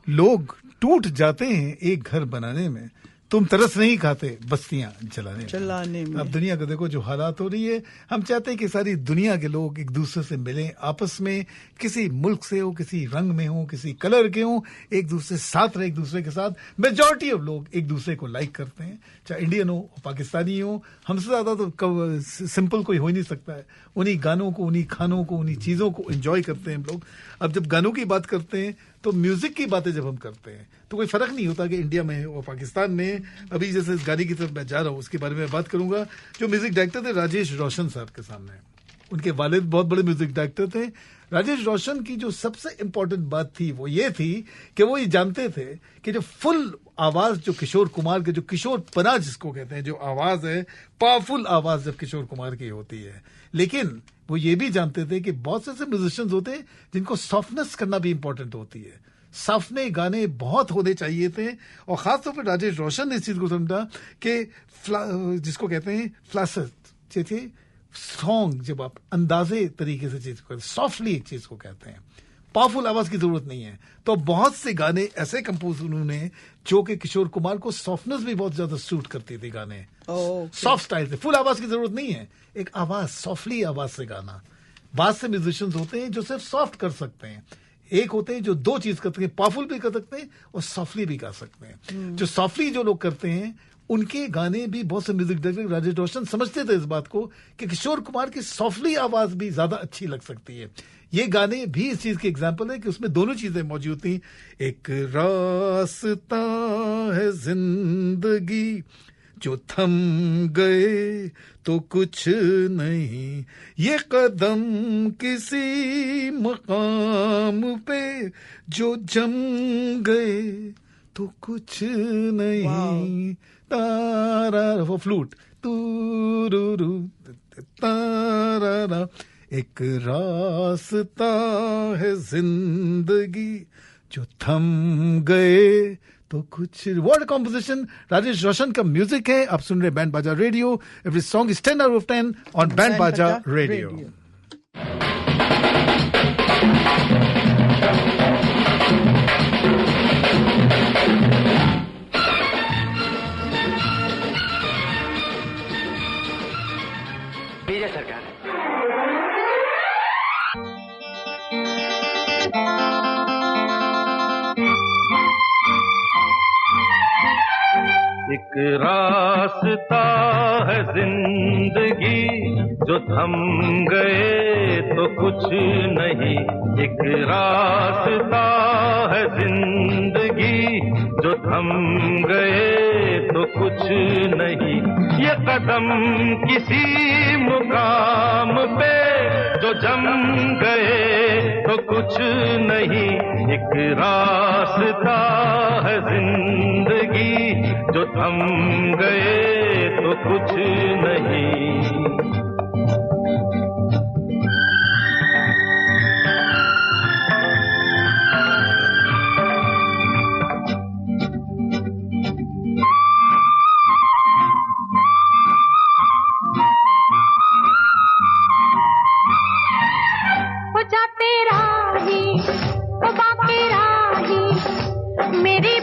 लोग टूट जाते हैं एक घर बनाने में, तुम तरस नहीं खाते बस्तियां जलाने में। अब दुनिया को देखो जो हालात हो रही है। हम चाहते हैं कि सारी दुनिया के लोग एक दूसरे से मिलें, आपस में, किसी मुल्क से हो, किसी रंग में हो, किसी कलर के हो, एक दूसरे साथ रहे, एक दूसरे के साथ। मेजॉरिटी ऑफ लोग एक दूसरे को लाइक करते हैं, चाहे इंडियन हो, पाकिस्तानी हो। हमसे ज्यादा तो सिंपल कोई हो ही नहीं सकता है। उन्हीं गानों को, उन्हीं खानों को, उन्हीं चीजों को एंजॉय करते हैं हम लोग। अब जब गानों की बात करते हैं तो म्यूजिक की बातें जब हम करते हैं तो कोई फर्क नहीं होता कि इंडिया में और पाकिस्तान में। अभी जैसे इस गाड़ी की तरफ मैं जा रहा हूँ, उसके बारे में बात करूंगा। जो म्यूजिक डायरेक्टर थे राजेश रोशन साहब के सामने, उनके वालिद बहुत बड़े म्यूजिक डायरेक्टर थे। राजेश रोशन की जो सबसे इंपॉर्टेंट बात थी वो ये थी कि वो ये जानते थे कि जो फुल आवाज जो किशोर कुमार के, जो किशोर पना जिसको कहते हैं, जो आवाज है, पावरफुल आवाज जब किशोर कुमार की होती है। लेकिन वो ये भी जानते थे कि बहुत से ऐसे म्यूजिशियंस होते हैं जिनको सॉफ्टनेस करना भी इंपॉर्टेंट होती है। साफने गाने बहुत होने चाहिए थे। और खासतौर पर राजेश रोशन ने इस चीज को समझा कि जिसको कहते हैं फ्लासत सॉन्ग, जब आप अंदाजे तरीके से चीज को सॉफ्टली एक चीज को कहते हैं, पावरफुल आवाज की जरूरत नहीं है। तो बहुत से गाने ऐसे कंपोज उन्होंने जो कि किशोर कुमार को सॉफ्टनेस भी बहुत ज्यादा सूट करती थी। गाने सॉफ्ट स्टाइल से, फुल आवाज की जरूरत नहीं है, एक आवाज सॉफ्टली आवाज से गाना। बहुत से म्यूजिशियंस होते हैं जो सिर्फ सॉफ्ट कर सकते हैं, एक होते हैं जो दो चीज करते हैं, पावरफुल भी कर सकते हैं और सॉफ्टली भी गा सकते हैं। जो सॉफ्टली जो लोग करते हैं उनके गाने भी बहुत से म्यूजिक डायरेक्टर राजेश रोशन समझते थे इस बात को कि किशोर कुमार की सॉफ्टली आवाज भी ज्यादा अच्छी लग सकती है। ये गाने भी इस चीज की एग्जांपल है कि उसमें दोनों चीजें मौजूद थी। एक रास्ता है जिंदगी जो थम गए तो कुछ नहीं, ये कदम किसी मकाम पे जो जम गए तो कुछ नहीं। तारा वो फ्लूट तू तारा, एक रास्ता है जिंदगी जो थम गए तो कुछ वर्ड कॉम्पोजिशन राजेश रोशन का म्यूजिक है. आप सुन रहे band Baja radio. Every song is 10 out of 10 on band Baja radio. एक रास्ता है जिंदगी जो थम गए तो कुछ नहीं. एक रास्ता है जिंदगी जो थम गए तो कुछ नहीं. ये कदम किसी मुकाम पे जो जम गए तो कुछ नहीं. एक रास्ता है जिंदगी जो थम गए तो कुछ नहीं. मेरी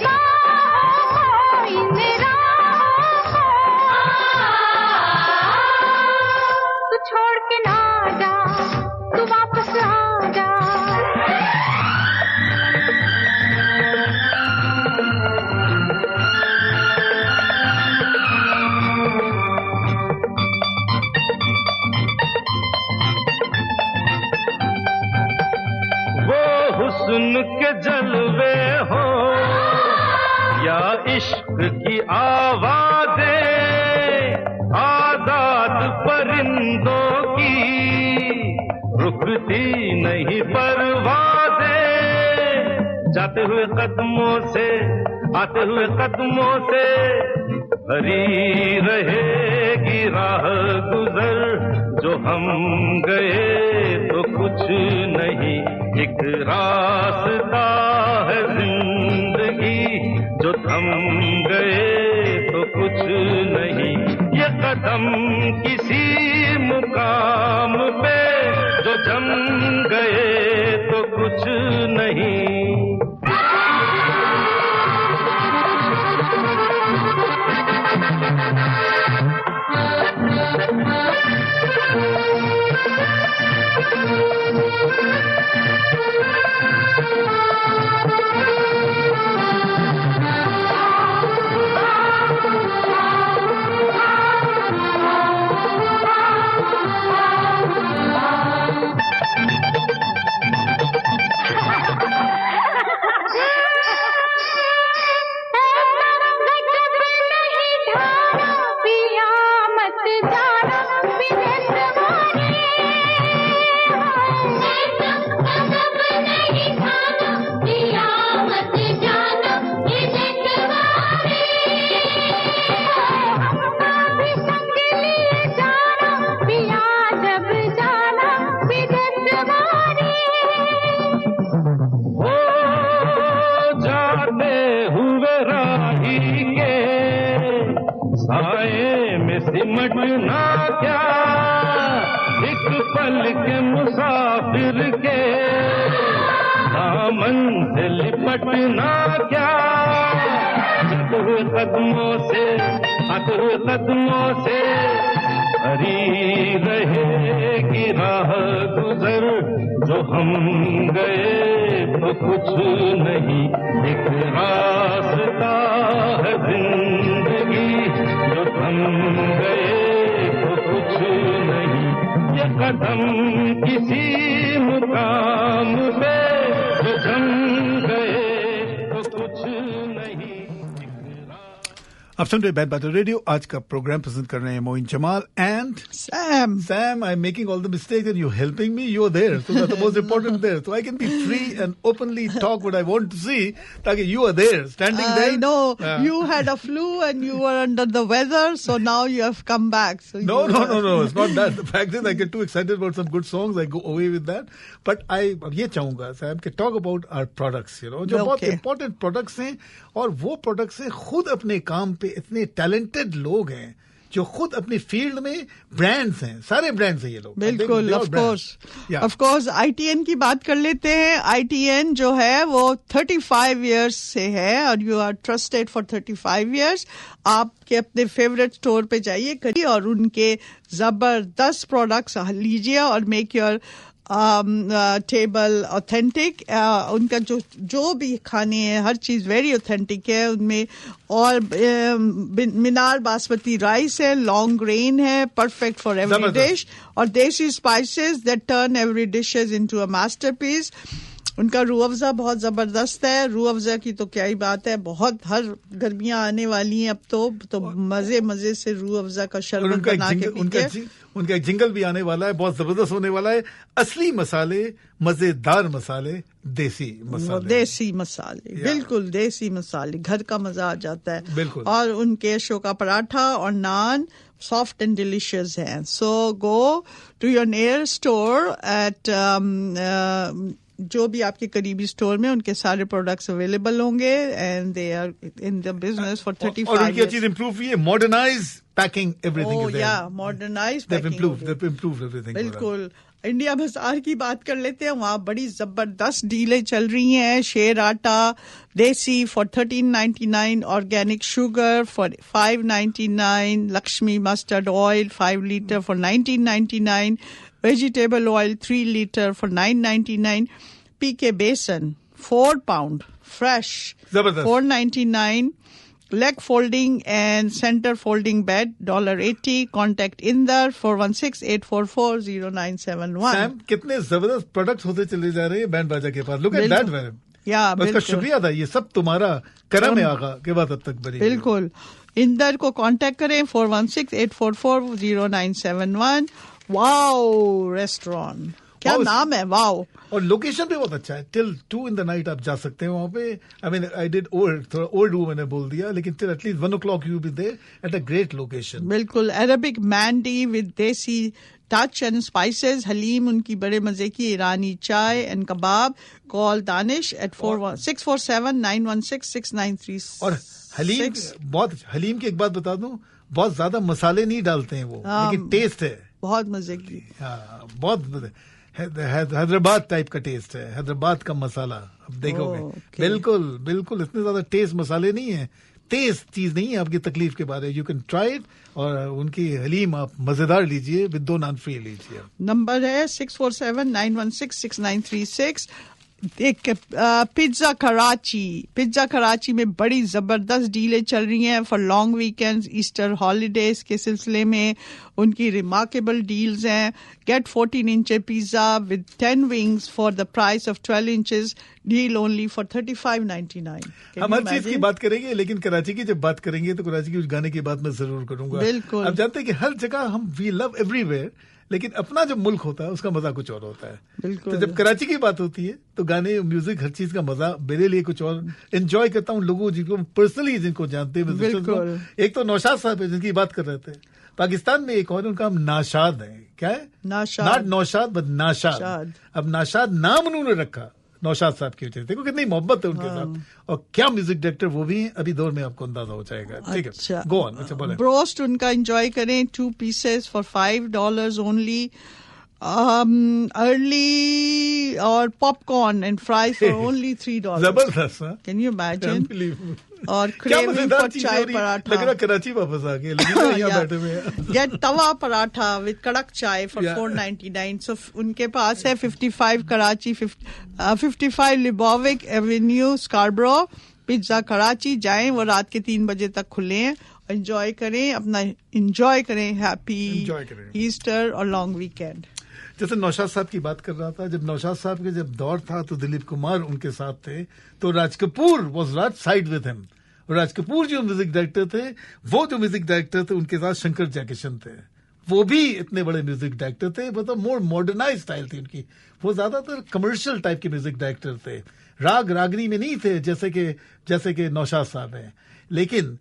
हुस्न के जलवे हो या इश्क की आवाज़ें, आजाद परिंदों की रुकती नहीं परवाज़ें, जाते हुए कदमों से आते हुए कदमों से भरी रहेगी राह गुजर, जो हम गए तो कुछ नहीं, एक रास्ता है जिंदगी, जो थम गए तो कुछ नहीं, ये कदम किसी मुकाम पे जो जम गए तो कुछ नहीं। सिमटना क्या एक पल के मुसाफिर के दामन से लिपटना क्या, आते हुए कदमों से हरी रहेगी राह गुजर, जो हम गए तो कुछ नहीं, एक रास्ता है जिंदगी, जो हम गए तो कुछ नहीं, ये कदम किसी मुकाम पे जो हम गए तो कुछ नहीं। आप सुन रहे बैंड बाजा रेडियो. आज का प्रोग्राम प्रेजेंट कर रहे हैं Moin Jamal and Sam. I'm making all the mistakes and you're helping me. You're there, so that's the most important there. So I can be free and openly talk what I want to see. ताकि you are there, standing there. I know you had a flu and you were under the weather, so now you have come back. So No. It's not that. The fact is, I get too excited about some good songs. I go away with that. But I ये चाहूँगा Sam कि talk about our products. You know, जो बहुत important products हैं और वो products हैं खुद अपने काम पे इतने talented लोग हैं जो खुद अपनी फील्ड में ब्रांड्स हैं. सारे ब्रांड्स हैं ये लोग. बिल्कुल, ऑफ कोर्स ITN की बात कर लेते हैं. ITN जो है वो 35 इयर्स से है और you are trusted for 35 years. आपके अपने फेवरेट स्टोर पे जाइए करिए और उनके जबरदस्त प्रोडक्ट्स लीजिए और मेक योर टेबल ऑथेंटिक. उनका जो भी खाने हैं हर चीज वेरी ऑथेंटिक है उनमें. और मिनार बासमती राइस है, लॉन्ग ग्रेन है, परफेक्ट फॉर एवरी डिश. और देसी spices that turn every dishes into a masterpiece. उनका रूह अफ़ज़ा बहुत जबरदस्त है. रूह अफ़ज़ा की तो क्या ही बात है. बहुत हर गर्मियां आने वाली हैं अब तो मजे से रूह अफ़ज़ा का शरबत बना के पीजिए. उनका एक जिंगल भी आने वाला है, बहुत जबरदस्त होने वाला है. असली मसाले, मजेदार मसाले, देसी मसाले. बिल्कुल देसी मसाले, घर का मजा आ जाता है. बिल्कुल. और उनके शो का पराठा और नान सॉफ्ट एंड डिलिशियस हैं. So go to your near store at जो भी आपके करीबी स्टोर में उनके सारे प्रोडक्ट्स अवेलेबल होंगे and they are in the business for 35 और उनकी चीज इंप्रूव हुई है. Modernise packing everything is there. Modernise they've improved everything. बिल्कुल. इंडिया बाजार की बात कर लेते हैं. वहाँ बड़ी जबरदस्त डीलें चल रही हैं. शेर आटा देसी for 13.99, organic sugar for 5.99, Lakshmi mustard oil 5 litre for 19.99, vegetable oil 3 liter for 9.99, PK Basin 4 pound fresh 4.99, leg folding and center folding bed $1.80. Contact Indar 416-844-0971. Sam, कितने जबरदस्त प्रोडक्ट्स होते चले जा रहे हैं बैंड बाजा के पास. Look at that man. उसका शुक्रिया था. ये सब तुम्हारा करम है आगा के बाद अब तक बनी. बिल्कुल. इंदर को कांटेक्ट करें 416-844-0971. वाओ रेस्टोरेंट, क्या नाम है. वाओ. और लोकेशन भी बहुत अच्छा है. टिल 2 in the night आप जा सकते हैं वहाँ पे. आई मीन आई डिड थोड़ा ओल्ड रूम मैंने बोल दिया, लेकिन till at least 1 o'clock you be there at a great location. बिल्कुल. Arabic mandi with desi touch and spices. Haleem उनकी बड़े मजे की. Irani chai and kebab. Call Danish at 647-916-6936. और हलीम की एक बात बता दूं, बहुत ज्यादा मसाले नहीं डालते हैं वो, लेकिन टेस्ट है बहुत मजे की. हाँ, बहुत हैदराबाद टाइप का टेस्ट है. हैदराबाद का मसाला अब देखोगे. बिल्कुल इतने ज्यादा टेस्ट मसाले नहीं है. तेज चीज नहीं है आपकी तकलीफ के बारे. You can try it. और उनकी हलीम आप मजेदार लीजिए विद 2 नान फ्री लीजिए. नंबर है 647-916-6936. एक पिज्जा कराची में बड़ी जबरदस्त डीलें चल रही हैं for long weekends, Easter holidays के सिलसिले में. उनकी रिमार्केबल डील्स हैं. Get 14 inch pizza with 10 wings for the price of 12 inches. Deal only for 35.99. हम हर चीज की बात करेंगे, लेकिन कराची की जब बात करेंगे तो कराची की उस गाने की बात मैं जरूर करूंगा. बिल्कुल. आप जानते हैं कि हर जगह हम वी लव एवरीवेयर, लेकिन अपना जो मुल्क होता है उसका मजा कुछ और होता है. बिल्कुल. तो जब कराची की बात होती है तो गाने, म्यूजिक, हर चीज का मजा मेरे लिए कुछ और. एंजॉय करता हूँ लोगों जिनको पर्सनली जिनको जानते हैं. एक तो नौशाद साहब है जिनकी बात कर रहे थे. पाकिस्तान में एक और उनका नाम नाशाद है. क्या है? Not Naushad but Nashad. अब नाशाद नाम उन्होंने रखा नौशाद साहब की वजह से. देखो कितनी मोहब्बत है उनके साथ. और क्या म्यूजिक डायरेक्टर वो भी हैं. अभी दौर में आपको अंदाजा हो जाएगा. ठीक है, गो ऑन. अच्छा बोले. ब्रोस्ट उनका एंजॉय करें 2 pieces for $5 ओनली. अर्ली और popcorn and fries for only $3. जबरदस्त. Can you imagine. और क्रेविंग फॉर चाय पराठा. लग रहा कराची वापस आ गए, लेकिन यहाँ बैठे हुए हैं. गेट तवा पराठा विद कड़क चाय फॉर $4.99. सो उनके पास है 55 Karachi 55 Lebovic avenue Scarborough. Pizza Karachi जाएं, वो रात के 3 बजे तक खुले हैं. एंजॉय करें, अपना एंजॉय करें. हैप्पी ईस्टर और लॉन्ग वीकेंड. जैसे नौशाद साहब की बात कर रहा था, जब नौशाद साहब के जब दौर था तो दिलीप कुमार उनके साथ थे, तो Raj Kapoor was right side with him. Raj Kapoor जो म्यूजिक डायरेक्टर थे, वो जो म्यूजिक डायरेक्टर थे उनके साथ शंकर जयकिशन थे, वो भी इतने बड़े म्यूजिक डायरेक्टर थे, मतलब मोर मॉडर्नाइज स्टाइल थी उनकी। वो ज्यादातर कमर्शियल टाइप के म्यूजिक डायरेक्टर थे, राग रागनी में नहीं थे जैसे कि नौशाद साहब हैं। लेकिन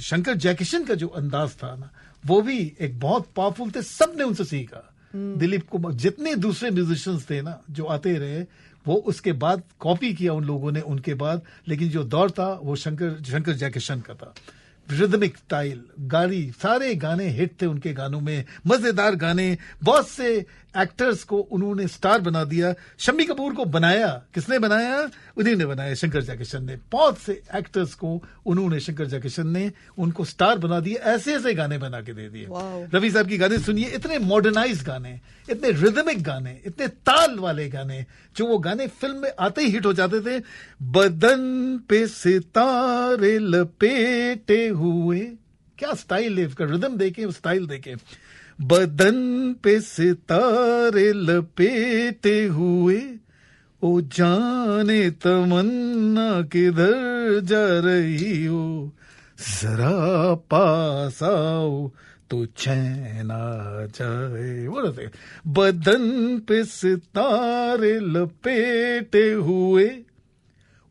शंकर जयकिशन का जो अंदाज था ना, वो भी एक बहुत पावरफुल थे, सबने उनसे सीखा। दिलीप कुमार, जितने दूसरे म्यूजिशियंस थे ना जो आते रहे, वो उसके बाद कॉपी किया उन लोगों ने उनके बाद, लेकिन जो दौर था वो शंकर जयकिशन का था। रिदमिक स्टाइल, गाड़ी, सारे गाने हिट थे उनके गानों में, मजेदार गाने। बहुत से एक्टर्स को उन्होंने स्टार बना दिया। शम्मी कपूर को बनाया किसने बनाया? उन्हीं ने बनाया, शंकर जयकिशन ने। बहुत से एक्टर्स को उन्होंने, शंकर जयकिशन ने उनको स्टार बना दिया, ऐसे ऐसे गाने बना के दे दिए। रफी साहब की गाने सुनिए, इतने मॉडर्नाइज गाने, इतने रिदमिक गाने, इतने ताल वाले गाने, जो वो गाने फिल्म में आते ही हिट हो जाते थे। बदन पे सितारे लपेटे हुए, क्या स्टाइल है उसका, रिदम देखे, स्टाइल देखे। बदन पे सितारे लपेटे हुए, ओ जाने तमन्ना किधर जा रही हो, जरा पास आओ तो चैन आ जाए। बोलते बदन पे सितारे लपेटे हुए,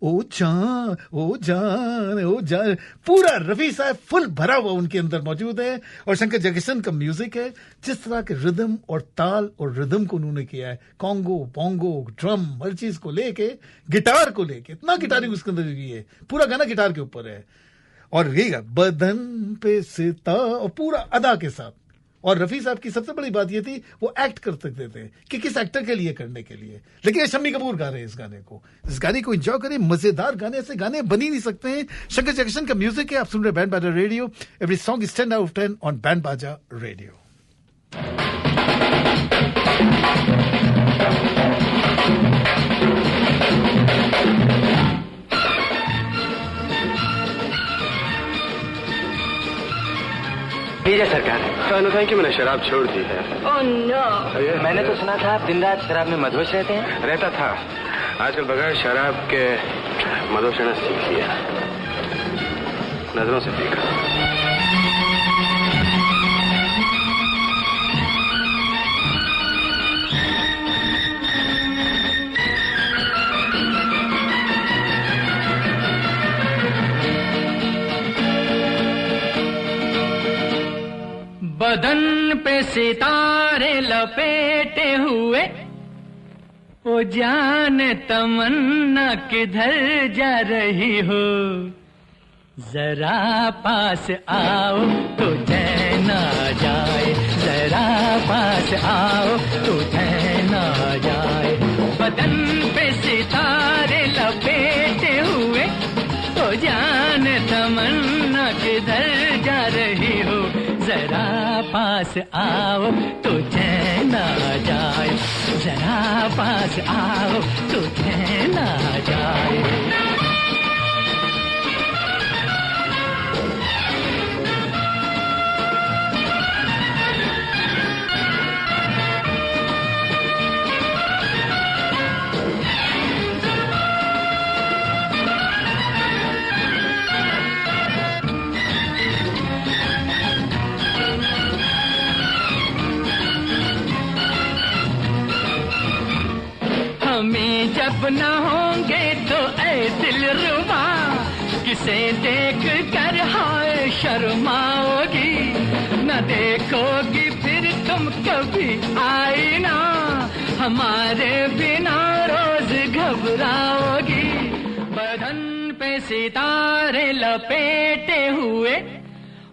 ओ जान ओ जान ओ जान। पूरा रफी साहब फुल भरा हुआ उनके अंदर मौजूद है। और शंकर जयकिशन का म्यूजिक है, जिस तरह के रिदम और ताल और रिदम को उन्होंने किया है, कॉन्गो, पोंगो, ड्रम, हर चीज को लेके, गिटार को लेके, इतना गिटारिंग उसके अंदर की है। पूरा गाना गिटार के ऊपर है। और यही बदन पे सिता, और पूरा अदा के साथ। और रफी साहब की सबसे बड़ी बात यह थी, वो एक्ट कर सकते थे कि किस एक्टर के लिए करने के लिए। लेकिन शम्मी कपूर गा रहे हैं इस गाने को एंजॉय करें। मजेदार गाने, ऐसे गाने बन ही नहीं सकते हैं। शंकर जयकिशन का म्यूजिक है, आप सुन रहे band Baja radio. Every song is 10 out of 10 on band Baja radio. लीजिए सरकार। थैंक यू, मैंने शराब छोड़ दी है। Oh no. मैंने तो सुना था आप दिन रात शराब में मदहोश रहते हैं। रहता था, आजकल बगैर शराब के मदहोश रहना सीख लिया, नजरों से देखा। बदन पे सितारे लपेटे हुए, ओ जाने तमन्ना किधर जा रही हो, जरा पास आओ तो चैन आ जाए, जरा पास आओ तो चैन आ जाए। बदन पे सितारे लपेटे हुए, ओ जाने तमन्ना किधर जा रही हो, जरा पास आओ तो चैन आ जाए, जरा पास आओ तो चैन आ जाए। जब न होंगे तो ऐ दिलरुबा, किसे देख कर हाय शर्माओगी, न देखोगी फिर तुम कभी आईना, हमारे बिना रोज घबराओगी। बदन पे सितारे लपेटे हुए,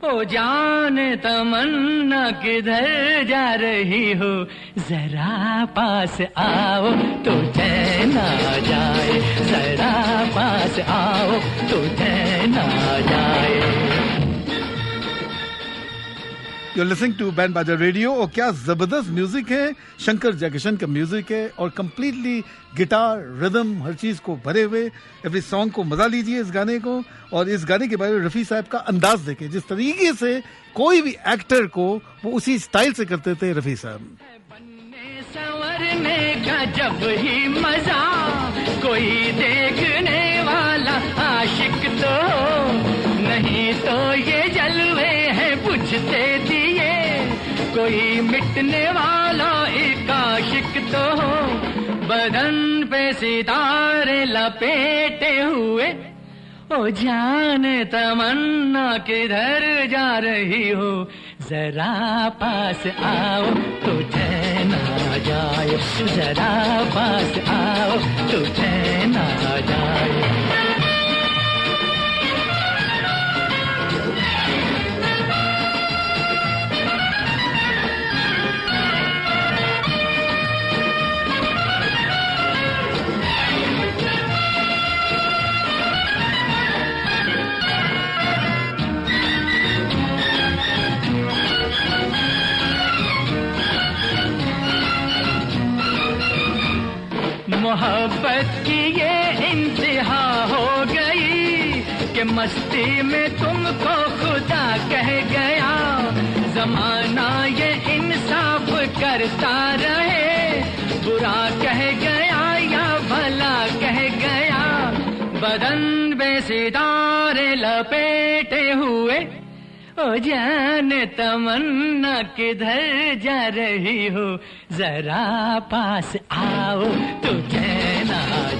ओ जान तमन्ना किधर जा रही हो, जरा पास आओ तो चैन आ जाए, जरा पास आओ तो चैन आ जाए। You're listening to band Baja radio. और क्या जबरदस्त म्यूजिक है, शंकर जयकिशन का म्यूजिक है, और कंप्लीटली गिटार, रिदम, हर चीज को भरे हुए। एवरी सॉन्ग को मजा लीजिए इस गाने को। और इस गाने के बारे में रफी साहब का अंदाज देखे, जिस तरीके से कोई भी एक्टर को वो उसी स्टाइल से करते थे रफी साहब। बनने संवरने का जब ही मजा, कोई देखने वाला आशिक तो कोई मिटने वाला एक आशिक तो हो, बदन पे सितारे लपेटे हुए। ओ जाने तमन्ना किधर जा रही हो, जरा पास आओ तो चैन आ जाए, जरा पास आओ तो चैन आ जाए। मोहब्बत की ये इंतहा हो गई कि मस्ती में तुमको खुदा कह गया। जमाना ये इंसाफ करता रहे, बुरा कह गया या भला कह गया। बदन में सितारे लपेटे हुए, ओ जाने तमन्ना किधर जा रही हो, जरा पास आओ तो चैन आ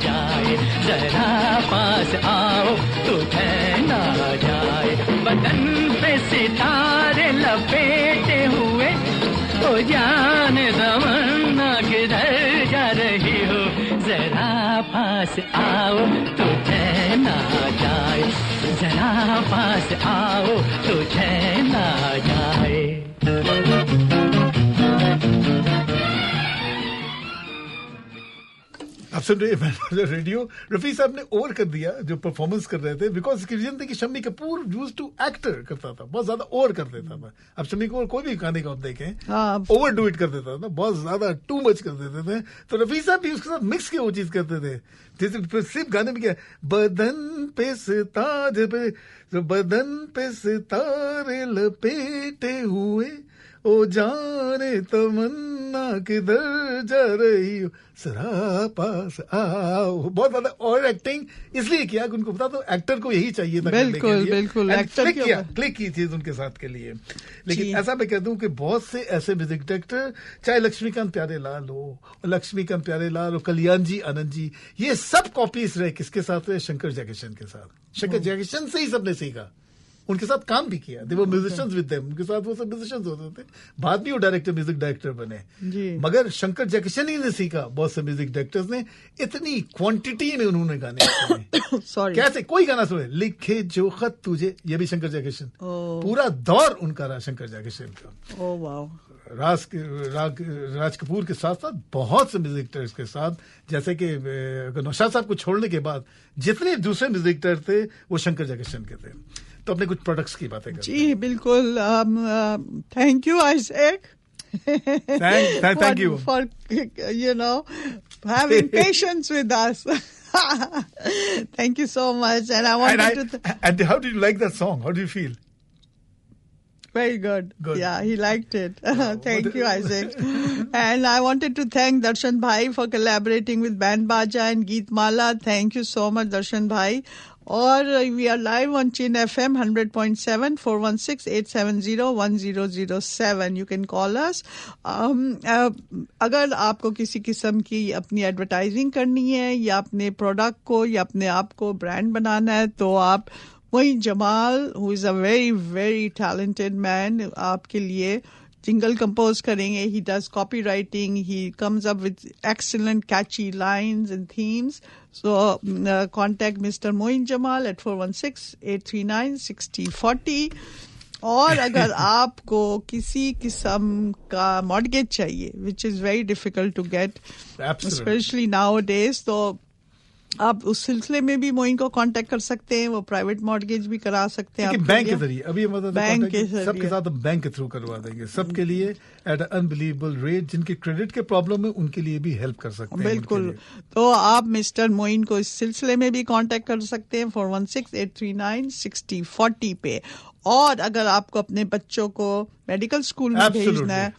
जाए, जरा पास आओ तो चैन आ जाए। बदन पे सितारे लपेटे हुए, ओ जाने तमन्ना किधर जा रही हो, जरा पास आओ तो चैन आ जाए, जरा पास आओ तो चैन आ जाए। आप सुन रहे हैं रेडियो। रफी साहब ने ओवर कर दिया जो परफॉर्मेंस कर रहे थे, बिकॉज इसकी रीजन थी कि Shammi Kapoor used to actor करता था, बहुत ज्यादा ओवर कर देता था। अब शम्मी कपूर कोई भी गाने का आप देखें ओवर डू इट कर देता था, बहुत ज्यादा टू मच कर देते थे। तो रफी साहब भी उसके साथ मिक्स के वो चीज करते थे, जैसे सिर्फ गाने में क्या बदन पे सितारे पे, बदन पे सितारे लपेटे हुए, ओ जाने तमन्ना किधर जा रही हो, जरा पास आओ। बहुत ज्यादा और एक्टिंग इसलिए किया कि उनको पता तो एक्टर को यही चाहिए था। बिल्कुल बिल्कुल, एक्टर क्लिक की चीज उनके साथ के लिए। लेकिन ऐसा मैं कहता हूँ कि बहुत से ऐसे म्यूजिक डायरेक्टर, चाहे लक्ष्मीकांत प्यारेलाल हो, लक्ष्मीकांत प्यारेलाल हो, कल्याण जी, आनंद जी, ये सब कॉपीज रहे किसके साथ रहे, शंकर जयकिशन के साथ। शंकर जयकिशन से ही सबने सीखा, उनके साथ काम भी किया, दे वर म्यूजिशियंस विद देम, उनके साथ वो सब म्यूजिशियंस होते थे। बाद में वो डायरेक्टर, म्यूजिक डायरेक्टर बने जी। मगर शंकर जयकिशन ही ने सीखा, बहुत से म्यूजिक डायरेक्टर्स ने, इतनी क्वांटिटी में उन्होंने गाने सुने। कैसे कोई गाना सुने, लिखे जो खत तुझे, ये भी शंकर जयकिशन, पूरा दौर उनका रहा शंकर जयकिशन का। Oh wow. राज कपूर के साथ साथ बहुत से म्यूजिक डायरेक्टर्स के साथ, जैसे कि नौशाद साहब को छोड़ने के बाद जितने दूसरे म्यूजिक डायरेक्टर थे वो शंकर जयकिशन के थे। तो अपने कुछ प्रोडक्ट्स की बातें करते हैं। जी बिल्कुल, thank you Isaac, thank you for having patience with us. Thank you so much, and I wanted to and how did you like that song? How do you feel? Very good. Yeah, he liked it. Thank you, Isaac. And I wanted to thank Darshan Bhai for collaborating with Band Baja and Geet Mala. Thank you so much, Darshan Bhai. Or we are live on Chin FM 100.7 416-870-1007. You can call us. अगर आपको किसी किस्म की अपनी advertising करनी है या अपने प्रोडक्ट को या अपने आप को ब्रांड बनाना है, तो आप Moin Jamal, who is a very very talented man, आपके लिए jingle compose करेंगे. He does copywriting. He comes up with excellent catchy lines and themes. So contact Mr. Moin Jamal at 416-839-6040. और अगर आपको किसी किस्म का मॉर्गेज चाहिए, which is very difficult to get, especially nowadays, तो आप उस सिलसिले में भी मोइन को कांटेक्ट कर सकते हैं, वो प्राइवेट मॉर्गेज भी करा सकते हैं बैंक के जरिए। अभी मतलब बैंक के सबके साथ हम बैंक के थ्रू करवा देंगे, सबके लिए एट अनबिलीवेबल रेट। जिनके क्रेडिट के प्रॉब्लम है उनके लिए भी हेल्प कर सकते हैं। बिल्कुल, तो आप मिस्टर मोइन को इस सिलसिले में भी कांटेक्ट कर सकते हैं 416-839-6040 पे। और अगर आपको अपने बच्चों को मेडिकल स्कूल में भेजना है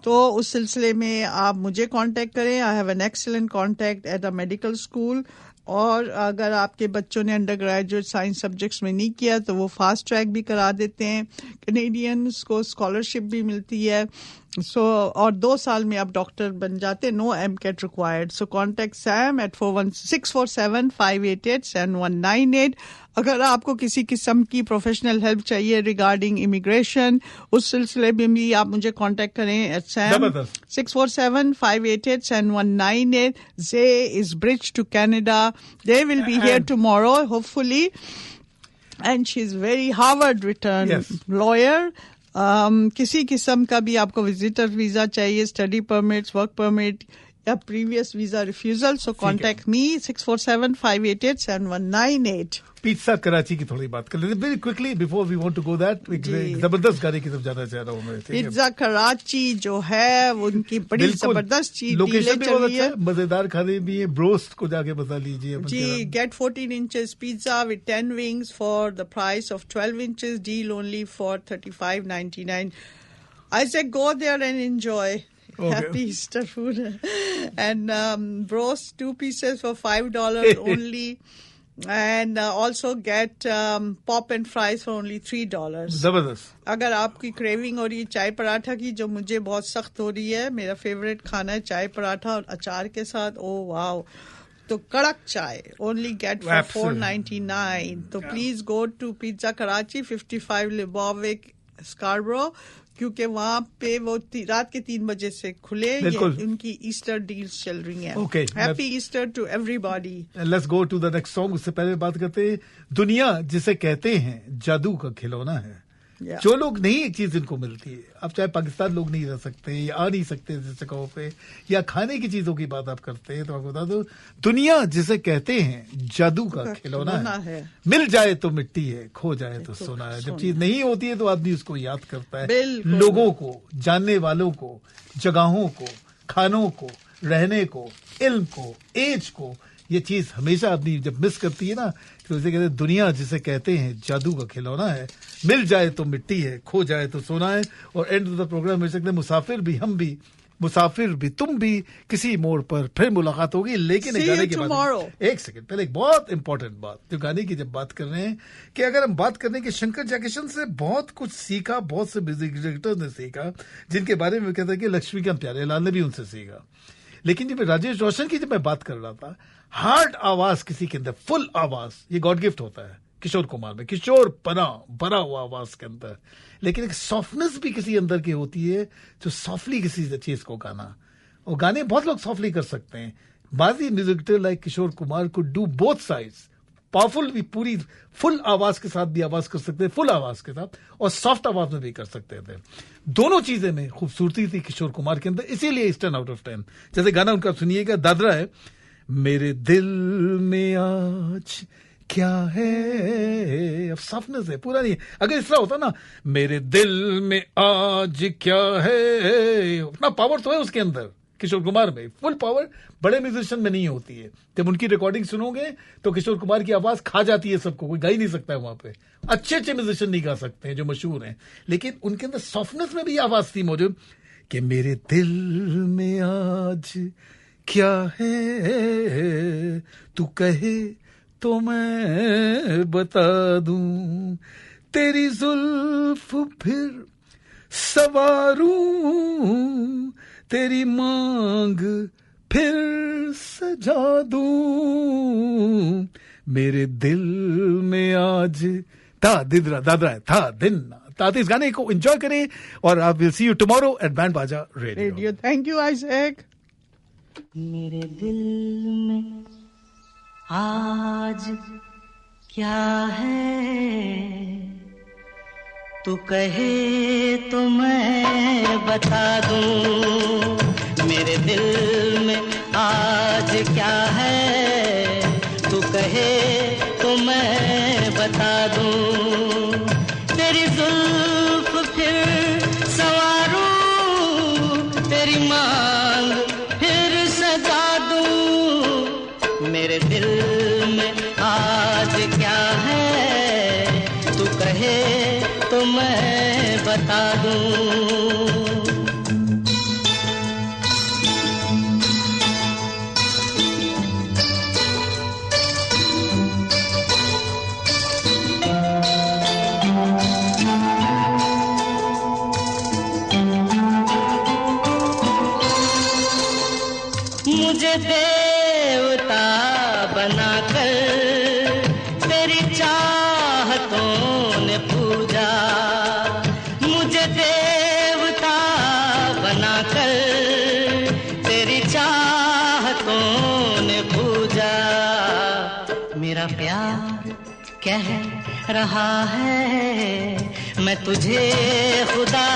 तो उस सिलसिले में आप मुझे कांटेक्ट करें. I have an excellent contact at a medical school. और अगर आपके बच्चों ने अंडर ग्रेजुएट साइंस सब्जेक्ट्स में नहीं किया तो वो फास्ट ट्रैक भी करा देते हैं. कैनेडियंस को स्कॉलरशिप भी मिलती है. और 2 साल में आप डॉक्टर बन जाते. No MCAT required. So contact Sam at 647-588-7198. अगर आपको किसी किस्म की प्रोफेशनल हेल्प चाहिए रिगार्डिंग इमिग्रेशन, उस सिलसिले में भी आप मुझे कांटेक्ट करें at Sam 647-588-7198. Zay is bridge to Canada. They will be here tomorrow, hopefully. And she's very Harvard return lawyer. किसी किस्म का भी आपको विजिटर वीजा चाहिए, स्टडी परमिट्स, वर्क परमिट या previous visa refusal, so contact me 647-588-7198. Pizza Karachi की थोड़ी बात कर लेते हैं very quickly before we want to go that. एक जबरदस्त गाने की तरफ जाना चाह रहा हूँ मैं. पिज्जा कराची जो है वो उनकी बड़ी जबरदस्त चीज लोकेशन भी बहुत अच्छा है, मजेदार खाने भी है. ब्रोस्ट को जाके बता लीजिए जी. Get 14 inches pizza with 10 wings for the price of 12 inches. Deal only for $35.99. I say go there and enjoy. Okay. Happy Easter food. And broast 2 pieces for $5 only. And also get pop and fries for only $3. जबरदस्त. अगर आपकी craving हो रही है चाय पराठा की, जो मुझे बहुत सख्त हो रही है, मेरा फेवरेट खाना है चाय पराठा और अचार के साथ, ओ वाओ, तो कड़क चाय only get for $4.99. तो please go to pizza Karachi 55 Lebovic Scarborough, क्योंकि वहाँ पे वो रात के 3 बजे से खुले. ये उनकी ईस्टर डील्स चल रही हैं. Happy Easter to everybody. Let's go to the next song. उससे पहले बात करते हैं दुनिया जिसे कहते हैं जादू का खिलौना है. जो लोग नहीं एक चीज इनको मिलती है. अब चाहे पाकिस्तान लोग नहीं रह सकते या आ नहीं सकते जैसे कहो पे, या खाने की चीजों की बात आप करते हैं, तो आपको बता दो दुनिया जिसे कहते हैं जादू का खिलौना है. मिल जाए तो मिट्टी है, खो जाए तो सोना है. जब चीज नहीं होती है तो आदमी उसको याद करता है. लोगों को, जानने वालों को, जगहों को, खानों को, रहने को, इल्म को, एज को, ये चीज हमेशा आदमी जब मिस करती है ना, तो इसे कहते हैं दुनिया जिसे कहते हैं जादू का खिलौना है. मिल जाए तो मिट्टी है, खो जाए तो सोना है. और एंड ऑफ द प्रोग्राम मिल सकते हैं मुसाफिर भी, हम भी, मुसाफिर भी, तुम भी, किसी मोड़ पर फिर मुलाकात होगी. लेकिन एक गाने के बाद एक सेकंड पहले एक बहुत इंपॉर्टेंट बात, जो गाने की जब बात कर रहे हैं, कि अगर हम बात करने के शंकर जयकिशन से बहुत कुछ सीखा, बहुत से म्यूजिक डायरेक्टर्स ने सीखा, जिनके बारे में कहते हैं कि लक्ष्मीकांत प्यारेलाल ने भी उनसे सीखा. लेकिन जब राजेश रोशन की जब मैं बात कर रहा था, हार्ड आवाज किसी के अंदर, फुल आवाज, ये गॉड गिफ्ट होता है. किशोर कुमार में किशोर पना भरा हुआ आवाज के अंदर, लेकिन एक सॉफ्टनेस भी किसी अंदर की होती है, जो सॉफ्टली किसी चीज को गाना. और गाने बहुत लोग सॉफ्टली कर सकते हैं. बाजी म्यूजिक लाइक किशोर कुमार को डू बोथ साइड्स. पावरफुल भी, पूरी फुल आवाज के साथ भी आवाज कर सकते हैं, फुल आवाज के साथ, और सॉफ्ट आवाज में भी कर सकते थे. दोनों चीजें में खूबसूरती थी किशोर कुमार के अंदर, इसीलिए 10 out of 10. जैसे गाना उनका सुनिएगा, दादरा है. मेरे दिल में आज क्या है, अब सॉफ्टनेस है, पूरा नहीं है. अगर इस तरह होता ना, मेरे दिल में आज क्या है, अपना पावर तो है उसके अंदर. किशोर कुमार में फुल पावर बड़े म्यूजिशियन में नहीं होती है. जब उनकी रिकॉर्डिंग सुनोगे तो किशोर कुमार की आवाज खा जाती है सबको, कोई गा ही नहीं सकता है वहां पे. अच्छे अच्छे म्यूजिशियन नहीं गा सकते हैं जो मशहूर हैं, लेकिन उनके अंदर सॉफ्टनेस में भी आवाज थी मौजूद, कि मेरे दिल में आज क्या है, तू कहे तो मैं बता दूं, तेरी जुल्फ फिर सवारूं, तेरी मांग फिर सजा दूं, मेरे दिल में आज दादरा था दिन. ताते इस गाने को एंजॉय करें, और आप will see you tomorrow at band Baja radio. Thank you Isaac. मेरे दिल में आज क्या है, तू कहे तो मैं बता दूं, मेरे दिल में आज क्या है, तू कहे तो मैं बता दूं, तेरी जुल्फ फिर सवारूं, तेरी मांग फिर सजा दूं, मेरे दिल में आज क्या है, तू कहे मुझे देवता बनाकर तेरी चाहतों ने पूजा, मुझे देवता बनाकर तेरी चाहतों ने पूजा। मेरा प्यार कह रहा है मैं तुझे खुदा